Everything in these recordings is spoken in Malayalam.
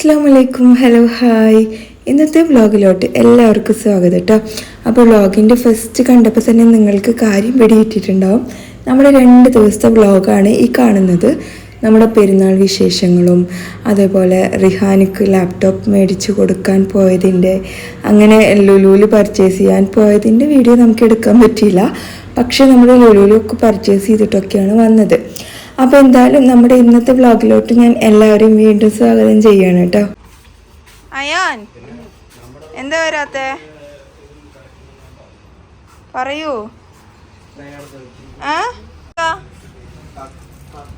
അസ്സലാമു ഹലോ ഹായ്. ഇന്നത്തെ വ്ളോഗിലോട്ട് എല്ലാവർക്കും സ്വാഗതം കേട്ടോ. അപ്പോൾ വ്ളോഗിൻ്റെ ഫസ്റ്റ് കണ്ടപ്പോൾ തന്നെ നിങ്ങൾക്ക് കാര്യം പിടികിട്ടിട്ടുണ്ടാവും. നമ്മുടെ 2 ദിവസത്തെ വ്ളോഗാണ് ഈ കാണുന്നത്. നമ്മുടെ പെരുന്നാൾ വിശേഷങ്ങളും അതേപോലെ റിഹാനിക്ക് ലാപ്ടോപ്പ് മേടിച്ച് കൊടുക്കാൻ പോയതിൻ്റെ, അങ്ങനെ ലുലുവിൽ പർച്ചേസ് ചെയ്യാൻ പോയതിൻ്റെ വീഡിയോ നമുക്ക് എടുക്കാൻ പറ്റിയില്ല. പക്ഷേ നമ്മൾ ലുലുവിലൊക്കെ പർച്ചേസ് ചെയ്തിട്ടൊക്കെയാണ് വന്നത്. അപ്പോൾ എന്തായാലും നമ്മുടെ ഇന്നത്തെ വ്ളോഗിലോട്ട് ഞാൻ എല്ലാവരെയും വീണ്ടും സ്വാഗതം ചെയ്യാണ് കേട്ടോ. അയാൻ എന്താ വരാത്തെ പറയൂ.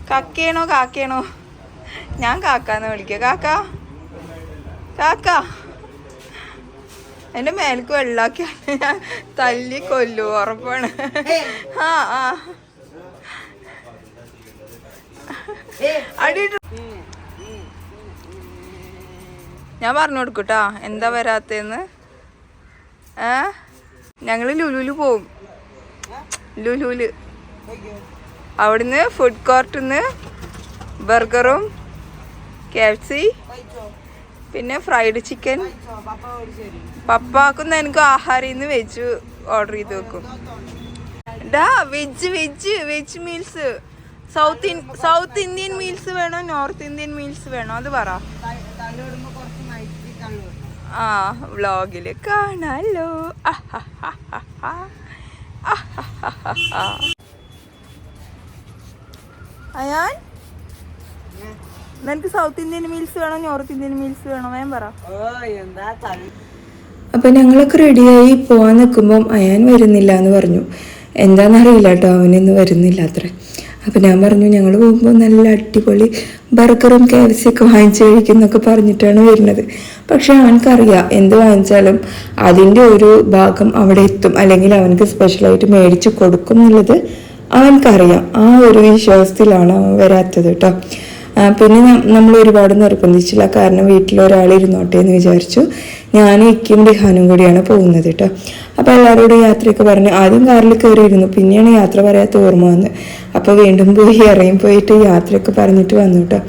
കക്കയാണോ കാക്കയാണോ? ഞാൻ കാക്കാന്ന് വിളിക്കുക. കാക്ക കാക്ക എൻ്റെ മേലേക്ക് വെള്ളാക്കിയാണ് ഞാൻ തല്ലി കൊല്ലു, ഉറപ്പാണ്. ആ ആ ഞാൻ പറഞ്ഞു കൊടുക്കൂട്ടാ എന്താ വരാത്തേന്ന്. ഞങ്ങള് ലുലുല് പോവും. ലുലുല് അവിടുന്ന് ഫുഡ് കോർട്ടിന്ന് ബർഗറും KFC പിന്നെ ഫ്രൈഡ് ചിക്കൻ. പപ്പാക്കുന്ന എനിക്ക് ആഹാരം വെജ് ഓർഡർ ചെയ്ത് വെക്കും. Veg meals south Indian meals വേണോ നോർത്ത് ഇന്ത്യൻ മീൽസ് വേണോ അത് പറ. ആ വ്ളോഗില് കാണാലോ. അയാൻ നിനക്ക് സൗത്ത് ഇന്ത്യൻ മീൽസ് വേണോ നോർത്ത് ഇന്ത്യൻ മീൽസ് വേണോ വേം പറ. അപ്പം ഞങ്ങളൊക്കെ റെഡിയായി പോകാൻ നിൽക്കുമ്പം അയാൻ വരുന്നില്ല എന്ന് പറഞ്ഞു. എന്താണെന്നറിയില്ല കേട്ടോ, അവനിന്ന് വരുന്നില്ല അത്ര. അപ്പം ഞാൻ പറഞ്ഞു ഞങ്ങൾ പോകുമ്പോൾ നല്ല അടിപൊളി ബർഗറും KFC ഒക്കെ വാങ്ങിച്ച് കഴിക്കുന്നൊക്കെ പറഞ്ഞിട്ടാണ് വരുന്നത്. പക്ഷെ അവനക്കറിയാം എന്ത് വാങ്ങിച്ചാലും അതിൻ്റെ ഒരു ഭാഗം അവിടെ എത്തും, അല്ലെങ്കിൽ അവനക്ക് സ്പെഷ്യലായിട്ട് മേടിച്ച് കൊടുക്കും എന്നുള്ളത് അവനക്കറിയാം. ആ ഒരു വിശ്വാസത്തിലാണ് അവൻ വരാത്തത് കേട്ടോ. പിന്നെ നമ്മൾ ഒരുപാട് നിർബന്ധിച്ചില്ല, കാരണം വീട്ടിലൊരാൾ ഇരുന്നോട്ടെ എന്ന് വിചാരിച്ചു. ഞാനും ഇക്കും റിഹാനും കൂടിയാണ് പോകുന്നത് കേട്ടോ. അപ്പോൾ എല്ലാവരോടും യാത്രയൊക്കെ പറഞ്ഞ് ആദ്യം കാറിൽ കയറിയിരുന്നു, പിന്നെയാണ് യാത്ര പറയാത്ത ഓർമ്മ വന്ന്. അപ്പോൾ വീണ്ടും പോയി ഇറങ്ങി പോയിട്ട് യാത്രയൊക്കെ പറഞ്ഞിട്ട് വന്നു കേട്ടോ.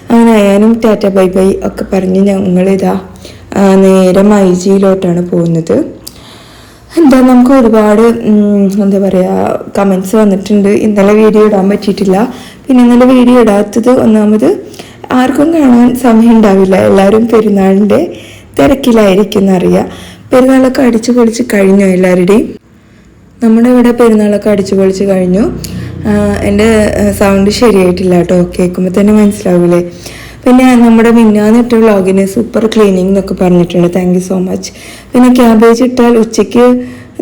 അങ്ങനെ അയാനും ടാറ്റ ബൈ ബൈ ഒക്കെ പറഞ്ഞ് ഞങ്ങളിതാ നേരെ മൈജിയിലോട്ടാണ് പോകുന്നത്. എന്താ നമുക്ക് ഒരുപാട് എന്താ പറയുക കമൻസ് വന്നിട്ടുണ്ട്. ഇന്നലെ വീഡിയോ ഇടാൻ പറ്റിയിട്ടില്ല. പിന്നെ ഇന്നലെ വീഡിയോ ഇടാത്തത് ഒന്നാമത് ആർക്കും കാണാൻ സമയം ഉണ്ടാവില്ല, എല്ലാവരും പെരുന്നാളിൻ്റെ തിരക്കിലായിരിക്കും എന്നറിയാം. പെരുന്നാളൊക്കെ അടിച്ചു പൊളിച്ച് കഴിഞ്ഞു എല്ലാവരുടെയും. നമ്മുടെ ഇവിടെ പെരുന്നാളൊക്കെ അടിച്ചു പൊളിച്ച് കഴിഞ്ഞു. എൻ്റെ സൗണ്ട് ശരിയായിട്ടില്ല കേട്ടോ, കേൾക്കുമ്പോൾ തന്നെ മനസ്സിലാവില്ലേ. പിന്നെ നമ്മുടെ മിന്നാന്നിട്ട വ്ളോഗിന് സൂപ്പർ ക്ലീനിങ് എന്നൊക്കെ പറഞ്ഞിട്ടുണ്ട്, താങ്ക് യു സോ മച്ച്. പിന്നെ ക്യാബേജ് ഇട്ടാൽ ഉച്ചയ്ക്ക്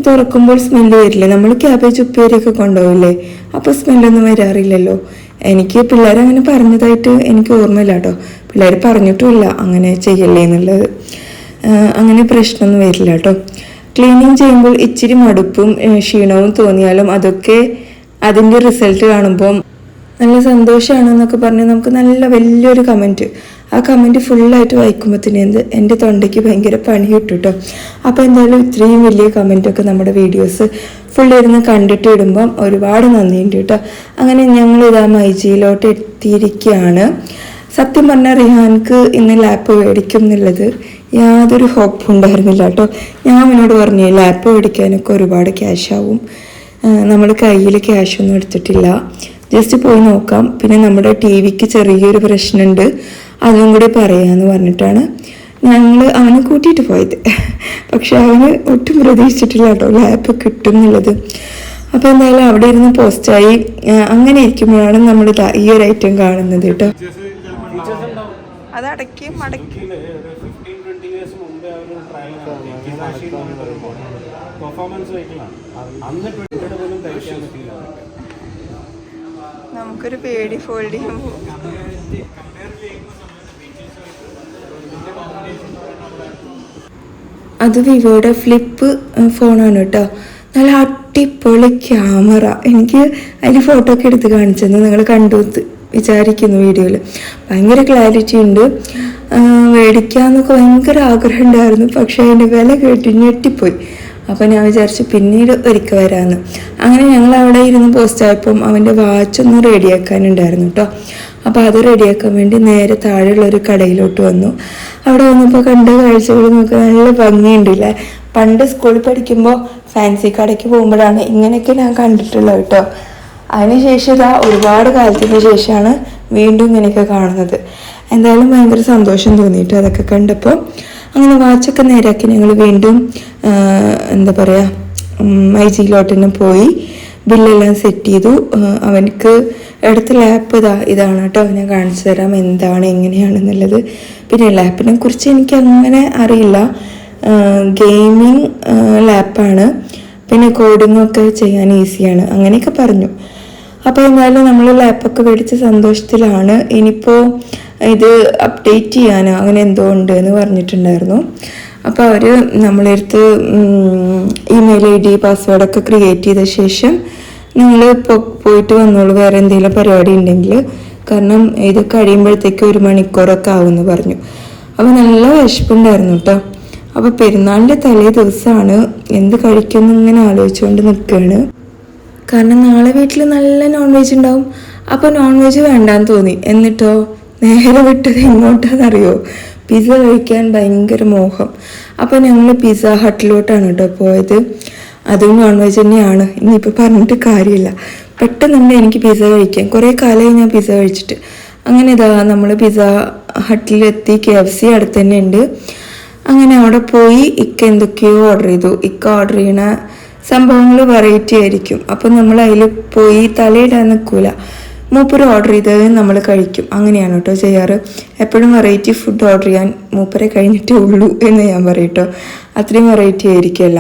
തുറക്കുമ്പോൾ സ്മെല്ല് വരില്ലേ? നമ്മൾ ക്യാബേജ് ഉപ്പേരിയൊക്കെ കൊണ്ടുപോകില്ലേ, അപ്പോൾ സ്മെല്ലൊന്നും വരാറില്ലല്ലോ. എനിക്ക് പിള്ളേരങ്ങനെ പറഞ്ഞതായിട്ട് എനിക്ക് ഓർമ്മയില്ല കേട്ടോ. പിള്ളേർ പറഞ്ഞിട്ടുമില്ല അങ്ങനെ ചെയ്യല്ലേ എന്നുള്ളത്. അങ്ങനെ പ്രശ്നമൊന്നും വരില്ല കേട്ടോ. ക്ലീനിങ് ചെയ്യുമ്പോൾ ഇച്ചിരി മടുപ്പും ക്ഷീണവും തോന്നിയാലും അതൊക്കെ അതിൻ്റെ റിസൾട്ട് കാണുമ്പോൾ നല്ല സന്തോഷമാണെന്നൊക്കെ പറഞ്ഞ് നമുക്ക് നല്ല വലിയൊരു കമൻറ്റ്, ആ കമൻറ്റ് ഫുള്ളായിട്ട് വായിക്കുമ്പോഴത്തേന് എൻ്റെ തൊണ്ടയ്ക്ക് ഭയങ്കര പണി കിട്ടും കേട്ടോ. അപ്പോൾ എന്തായാലും ഇത്രയും വലിയ കമൻറ്റൊക്കെ നമ്മുടെ വീഡിയോസ് ഫുള്ളിരുന്ന് കണ്ടിട്ട് ഇടുമ്പം ഒരുപാട് നന്ദിയുണ്ട് കേട്ടോ. അങ്ങനെ ഞങ്ങളിതാ മൈജിയിലോട്ട് എത്തിയിരിക്കുകയാണ്. സത്യം പറഞ്ഞാൽ റിഹാൻക്ക് ഇന്ന് ലാപ്പ് മേടിക്കും എന്നുള്ളത് യാതൊരു ഹോപ്പും ഉണ്ടായിരുന്നില്ല കേട്ടോ. ഞാൻ അവനോട് പറഞ്ഞു ലാപ്പ് മേടിക്കാനൊക്കെ ഒരുപാട് ക്യാഷ് ആവും, നമ്മൾ കയ്യിൽ ക്യാഷൊന്നും എടുത്തിട്ടില്ല, ജസ്റ്റ് പോയി നോക്കാം, പിന്നെ നമ്മുടെ TVക്ക് ചെറിയൊരു പ്രശ്നമുണ്ട് അതും കൂടി പറയാമെന്ന് പറഞ്ഞിട്ടാണ് ഞങ്ങൾ അവനെ കൂട്ടിയിട്ട് പോയത്. പക്ഷെ അവന് ഒട്ടും പ്രതീക്ഷിച്ചിട്ടില്ല കേട്ടോ ലാപ്പ് കിട്ടും എന്നുള്ളത്. അപ്പോൾ എന്തായാലും അവിടെ ഇരുന്ന് പോസ്റ്റായി. അങ്ങനെ ഇരിക്കുമ്പോഴാണ് നമ്മൾ ഈ ഒരു ഐറ്റം കാണുന്നത് കേട്ടോ. അത് അടക്കി മടക്കി നമുക്കൊരു പേടി ഫോൾഡ് ചെയ്യുമ്പോൾ. അത് വിവോയുടെ ഫ്ലിപ്പ് ഫോണാണ് കേട്ടോ. നല്ല അടിപൊളി ക്യാമറ. എനിക്ക് അതിൽ ഫോട്ടോ ഒക്കെ എടുത്ത് കാണിച്ചെന്ന് നിങ്ങൾ കണ്ടു വിചാരിക്കുന്നു വീഡിയോയിൽ. ഭയങ്കര ക്ലാരിറ്റി ഉണ്ട്. മേടിക്കാമെന്നൊക്കെ ഭയങ്കര ആഗ്രഹം ഉണ്ടായിരുന്നു, പക്ഷേ അതിൻ്റെ വില കേട്ട് ഞെട്ടിപ്പോയി. അപ്പോൾ ഞാൻ വിചാരിച്ചു പിന്നീട് ഒരിക്കൽ വരാമെന്ന്. അങ്ങനെ ഞങ്ങൾ അവിടെ ഇരുന്ന് പോസ്റ്റ് ആയപ്പം അവൻ്റെ വാച്ചൊന്ന് റെഡിയാക്കാനുണ്ടായിരുന്നു കേട്ടോ. അപ്പോൾ അത് റെഡിയാക്കാൻ വേണ്ടി നേരെ താഴെയുള്ളൊരു കടയിലോട്ട് വന്നു. അവിടെ വന്നപ്പോൾ കണ്ട കാഴ്ചകൾ നമുക്ക് നല്ല ഭംഗിയുണ്ടല്ലേ. പണ്ട് സ്കൂളിൽ പഠിക്കുമ്പോൾ ഫാൻസി കടയ്ക്ക് പോകുമ്പോഴാണ് ഇങ്ങനെയൊക്കെ ഞാൻ കണ്ടിട്ടുള്ളത് കേട്ടോ. അതിനുശേഷം ഇതാ ഒരുപാട് കാലത്തിന് ശേഷമാണ് വീണ്ടും ഇങ്ങനെയൊക്കെ കാണുന്നത്. എന്തായാലും ഭയങ്കര സന്തോഷം തോന്നിയിട്ട് അതൊക്കെ കണ്ടപ്പോൾ. അങ്ങനെ വാച്ചൊക്കെ നേരാക്കി ഞങ്ങൾ വീണ്ടും എന്താ പറയുക മൈജിയിലോട്ട് തന്നെ പോയി ബില്ലെല്ലാം സെറ്റ് ചെയ്തു. അവനക്ക് എടുത്ത ലാപ്പ് ഇതാണ് കേട്ടോ, ഞാൻ കാണിച്ചു തരാം എന്താണ് എങ്ങനെയാണെന്നുള്ളത്. പിന്നെ ലാപ്പിനെ കുറിച്ച് എനിക്ക് അങ്ങനെ അറിയില്ല. ഗെയിമിങ് ലാപ്പാണ്, പിന്നെ കോഡിങ്ങൊക്കെ ചെയ്യാൻ ഈസിയാണ് അങ്ങനെയൊക്കെ പറഞ്ഞു. അപ്പോൾ എന്തായാലും നമ്മൾ ലാപ്പൊക്കെ മേടിച്ച സന്തോഷത്തിലാണ്. ഇനിയിപ്പോൾ ഇത് അപ്ഡേറ്റ് ചെയ്യാനോ അങ്ങനെ എന്തോ ഉണ്ട് എന്ന് പറഞ്ഞിട്ടുണ്ടായിരുന്നു. അപ്പോൾ അവർ നമ്മളെടുത്ത് ഇമെയിൽ ID പാസ്വേഡൊക്കെ ക്രിയേറ്റ് ചെയ്ത ശേഷം നിങ്ങൾ പോയിട്ട് വന്നോളൂ വേറെ എന്തെങ്കിലും പരിപാടി ഉണ്ടെങ്കിൽ, കാരണം ഇത് കഴിയുമ്പോഴത്തേക്ക് 1 മണിക്കൂറൊക്കെ ആവുമെന്ന് പറഞ്ഞു. അപ്പോൾ നല്ല വിശപ്പുണ്ടായിരുന്നു കേട്ടോ. അപ്പോൾ പെരുന്നാളിൻ്റെ തലേ ദിവസമാണ്, എന്ത് കഴിക്കുമെന്ന് ഇങ്ങനെ ആലോചിച്ചുകൊണ്ട് നിൽക്കുകയാണ്. കാരണം നാളെ വീട്ടിൽ നല്ല നോൺ വെജ് ഉണ്ടാവും. അപ്പോൾ നോൺ വെജ് വേണ്ടാന്ന് തോന്നി. എന്നിട്ടോ നേരെ വിട്ടത് എങ്ങോട്ടാണെന്നറിയോ, പിസ്സ കഴിക്കാൻ ഭയങ്കര മോഹം. അപ്പോൾ ഞങ്ങൾ പിസ്സ ഹട്ടിലോട്ടാണ് കേട്ടോ പോയത്. അതും നോൺ വെജ് തന്നെയാണ്, ഇനിയിപ്പോൾ പറഞ്ഞിട്ട് കാര്യമില്ല. പെട്ടെന്നുണ്ട് എനിക്ക് പിസ്സ കഴിക്കാൻ, കുറേ കാലമായി ഞാൻ പിസ്സ കഴിച്ചിട്ട്. അങ്ങനെ ഇതാ നമ്മൾ പിസ്സ ഹട്ടിലെത്തി. KFC അടുത്ത് തന്നെ ഉണ്ട്. അങ്ങനെ അവിടെ പോയി ഇക്ക എന്തൊക്കെയോ ഓർഡർ ചെയ്തു. ഇക്ക ഓർഡർ ചെയ്യണ സംഭവങ്ങൾ വെറൈറ്റി ആയിരിക്കും. അപ്പം നമ്മൾ അതിൽ പോയി തലയിടാൻ നിൽക്കൂല. മൂപ്പര് ഓർഡർ ചെയ്തത് നമ്മൾ കഴിക്കും, അങ്ങനെയാണ് കേട്ടോ ചെയ്യാറ്. എപ്പോഴും വെറൈറ്റി ഫുഡ് ഓർഡർ ചെയ്യാൻ മൂപ്പരെ കഴിഞ്ഞിട്ടേ ഉള്ളൂ എന്ന് ഞാൻ പറയും കേട്ടോ. അത്രയും വെറൈറ്റി ആയിരിക്കുമല്ല.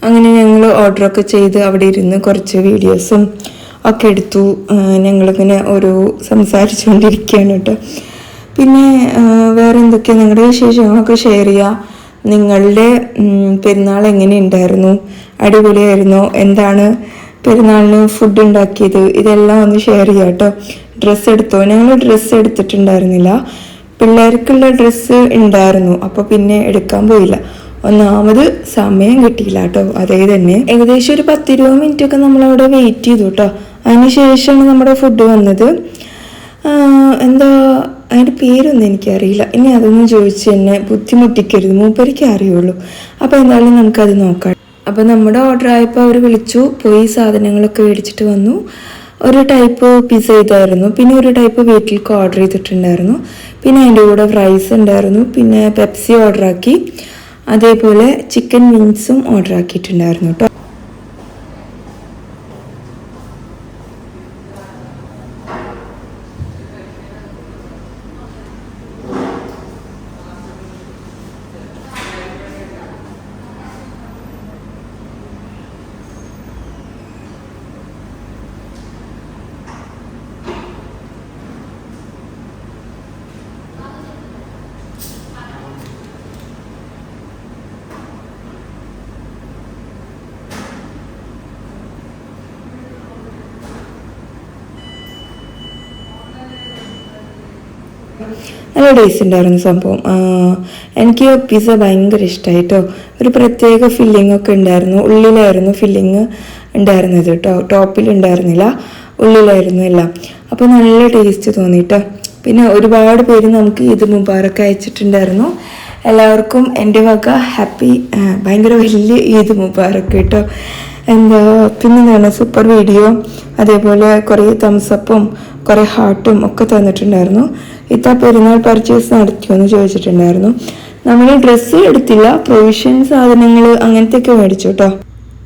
അങ്ങനെ ഞങ്ങൾ ഓർഡറൊക്കെ ചെയ്ത് അവിടെ ഇരുന്ന് കുറച്ച് വീഡിയോസും ഒക്കെ എടുത്തു. ഞങ്ങളിങ്ങനെ ഓരോ സംസാരിച്ചുകൊണ്ടിരിക്കുകയാണ് കേട്ടോ. പിന്നെ വേറെ എന്തൊക്കെയാണ് നിങ്ങളുടെ വിശേഷങ്ങളൊക്കെ ഷെയർ ചെയ്യുക. നിങ്ങളുടെ പെരുന്നാൾ എങ്ങനെ ഉണ്ടായിരുന്നു? അടിപൊളിയായിരുന്നോ? എന്താണ് പെരുന്നാളിന് ഫുഡ് ഉണ്ടാക്കിയത്? ഇതെല്ലാം ഒന്ന് ഷെയർ ചെയ്യാം കേട്ടോ. ഡ്രസ്സ് എടുത്തോ? ഞങ്ങൾ ഡ്രസ്സ് എടുത്തിട്ടുണ്ടായിരുന്നില്ല. പിള്ളേർക്കുള്ള ഡ്രസ്സ് ഉണ്ടായിരുന്നു, അപ്പോൾ പിന്നെ എടുക്കാൻ പോയില്ല. ഒന്നാമത് സമയം കിട്ടിയില്ല കേട്ടോ. അതേ തന്നെ ഏകദേശം ഒരു 10-20 മിനിറ്റൊക്കെ നമ്മളവിടെ വെയിറ്റ് ചെയ്തു കേട്ടോ. അതിന് ശേഷമാണ് നമ്മുടെ ഫുഡ് വന്നത്. എന്താ അതിൻ്റെ പേരൊന്നും എനിക്കറിയില്ല. ഇനി അതൊന്നും ചോദിച്ച് എന്നെ ബുദ്ധിമുട്ടിക്കരുത്, മൂപ്പരിക്ക് അറിയുള്ളൂ. അപ്പോൾ എന്തായാലും നമുക്കത് നോക്കാം. അപ്പോൾ നമ്മുടെ ഓർഡർ ആയപ്പോൾ അവർ വിളിച്ചു, പോയി സാധനങ്ങളൊക്കെ മേടിച്ചിട്ട് വന്നു. ഒരു ടൈപ്പ് പിസ്സ ഇതായിരുന്നു, പിന്നെ ഒരു ടൈപ്പ് വീട്ടിലേക്ക് ഓർഡർ ചെയ്തിട്ടുണ്ടായിരുന്നു. പിന്നെ അതിൻ്റെ കൂടെ ഫ്രൈസ് ഉണ്ടായിരുന്നു, പിന്നെ പെപ്സി ഓർഡറാക്കി, അതേപോലെ ചിക്കൻ വിങ്സും ഓർഡർ ആക്കിയിട്ടുണ്ടായിരുന്നു കേട്ടോ. നല്ല ടേസ്റ്റ് ഉണ്ടായിരുന്നു സംഭവം. എനിക്ക് പിസ്സ ഭയങ്കര ഇഷ്ടമായി കേട്ടോ. ഒരു പ്രത്യേക ഫില്ലിംഗ് ഒക്കെ ഉണ്ടായിരുന്നു. ഉള്ളിലായിരുന്നു ഫില്ലിങ് ഉണ്ടായിരുന്നത് കേട്ടോ, ടോപ്പിൽ ഉണ്ടായിരുന്നില്ല, ഉള്ളിലായിരുന്നു എല്ലാം. അപ്പോൾ നല്ല ടേസ്റ്റ് തോന്നി കേട്ടോ. പിന്നെ ഒരുപാട് പേര് നമുക്ക് ഈദ് മുബാറക്ക് അയച്ചിട്ടുണ്ടായിരുന്നു. എല്ലാവർക്കും എൻ്റെ വക ഹാപ്പി, ഭയങ്കര വലിയ ഈദ് മുബാറക്ക് കേട്ടോ. എന്താ പിന്നെന്താണ് സൂപ്പർ വീഡിയോ, അതേപോലെ കുറേ തംസപ്പും കുറേ ഹാർട്ടും ഒക്കെ തന്നിട്ടുണ്ടായിരുന്നു. ഇത്ത പെരുന്നാൾ പർച്ചേസ് നടത്തിയോന്ന് ചോദിച്ചിട്ടുണ്ടായിരുന്നു. നമ്മൾ ഡ്രസ്സ് എടുത്തില്ല, പ്രൊവിഷൻ സാധനങ്ങൾ അങ്ങനത്തെയൊക്കെ മേടിച്ചു കേട്ടോ.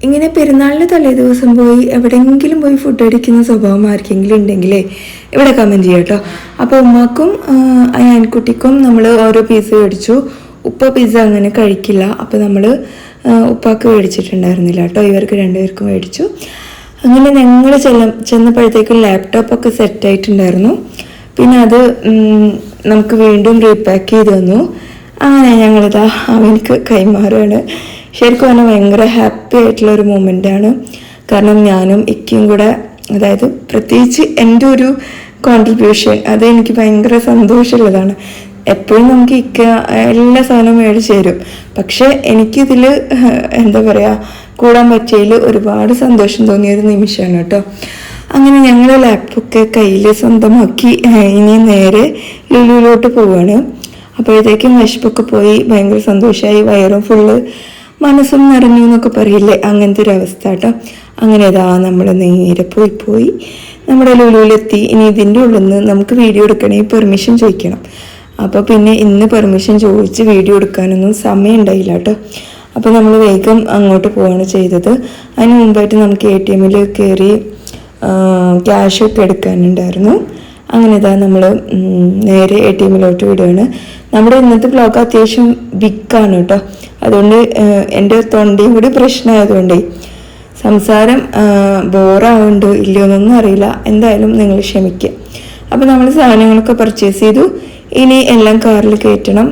ഇങ്ങനെ പെരുന്നാളിൻ്റെ തലേ ദിവസം പോയി എവിടെയെങ്കിലും പോയി ഫുഡ് അടിക്കുന്ന സ്വഭാവം ആർക്കെങ്കിലും ഉണ്ടെങ്കിലേ ഇവിടെ കമൻറ്റ് ചെയ്യാം കേട്ടോ. അപ്പോൾ ഉമ്മാക്കും അയാൻകുട്ടിക്കും നമ്മൾ ഓരോ പീസ് മേടിച്ചു. ഉപ്പ പിസ്സ അങ്ങനെ കഴിക്കില്ല, അപ്പോൾ നമ്മൾ ഉപ്പാക്ക് മേടിച്ചിട്ടുണ്ടായിരുന്നില്ല കേട്ടോ. ഇവർക്ക് രണ്ടുപേർക്കും മേടിച്ചു. അങ്ങനെ ഞങ്ങൾ ചെന്നപ്പോഴത്തേക്കും ലാപ്ടോപ്പൊക്കെ സെറ്റായിട്ടുണ്ടായിരുന്നു. പിന്നെ അത് നമുക്ക് വീണ്ടും റീപാക്ക് ചെയ്ത് തന്നു. അങ്ങനെ ഞങ്ങളിതാ അവനക്ക് കൈമാറുകയാണ്. ശരിക്കും പറഞ്ഞാൽ ഭയങ്കര ഹാപ്പി ആയിട്ടുള്ളൊരു മൊമെൻ്റാണ്. കാരണം ഞാനും ഇക്കയും കൂടെ, അതായത് പ്രത്യേകിച്ച് എൻ്റെ ഒരു കോൺട്രിബ്യൂഷൻ, അത് എനിക്ക് ഭയങ്കര സന്തോഷമുള്ളതാണ്. എപ്പോഴും നമുക്ക് ഇക്ക എല്ലാ സാധനവും മേടിച്ച് തരും, പക്ഷെ എനിക്കിതിൽ എന്താ പറയുക കൂടാൻ പറ്റിയതിൽ ഒരുപാട് സന്തോഷം തോന്നിയൊരു നിമിഷമാണ് കേട്ടോ. അങ്ങനെ ഞങ്ങൾ ലാപ്പൊക്കെ കയ്യിൽ സ്വന്തമാക്കി ഇനി നേരെ ലുലുവിലോട്ട് പോവാണ്. അപ്പോഴത്തേക്കും വിശപ്പൊക്കെ പോയി ഭയങ്കര സന്തോഷമായി, വയറും ഫുള്ള് മനസ്സും നിറഞ്ഞു എന്നൊക്കെ പറയില്ലേ, അങ്ങനത്തെ ഒരു അവസ്ഥ കേട്ടോ. അങ്ങനെ ഇതാ നമ്മൾ നേരെ പോയി നമ്മുടെ ലുലുവിലെത്തി. ഇനി ഇതിൻ്റെ ഉള്ളിൽ നിന്ന് നമുക്ക് വീഡിയോ എടുക്കണമെങ്കിൽ പെർമിഷൻ ചോദിക്കണം. അപ്പോൾ പിന്നെ ഇന്ന് പെർമിഷൻ ചോദിച്ച് വീഡിയോ എടുക്കാനൊന്നും സമയം ഉണ്ടായില്ല കേട്ടോ. അപ്പോൾ നമ്മൾ വേഗം അങ്ങോട്ട് പോവുകയാണ് ചെയ്തത്. അതിന് മുമ്പായിട്ട് നമുക്ക് ATM കയറി ക്യാഷൊക്കെ എടുക്കാനുണ്ടായിരുന്നു. അങ്ങനെ ഇതാ നമ്മൾ നേരെ ATM വിടുകയാണ്. നമ്മുടെ ഇന്നത്തെ ബ്ലോഗ് അത്യാവശ്യം ബിഗാണ് കേട്ടോ. അതുകൊണ്ട് എൻ്റെ തൊണ്ടയും കൂടി പ്രശ്നമായതുകൊണ്ടേ സംസാരം ബോറാവുണ്ടോ ഇല്ലയോ എന്നൊന്നും അറിയില്ല. എന്തായാലും നിങ്ങൾ ക്ഷമിക്കുക. അപ്പോൾ നമ്മൾ സാധനങ്ങളൊക്കെ പർച്ചേസ് ചെയ്തു. ഇനി എല്ലാം കാറിൽ കയറ്റണം.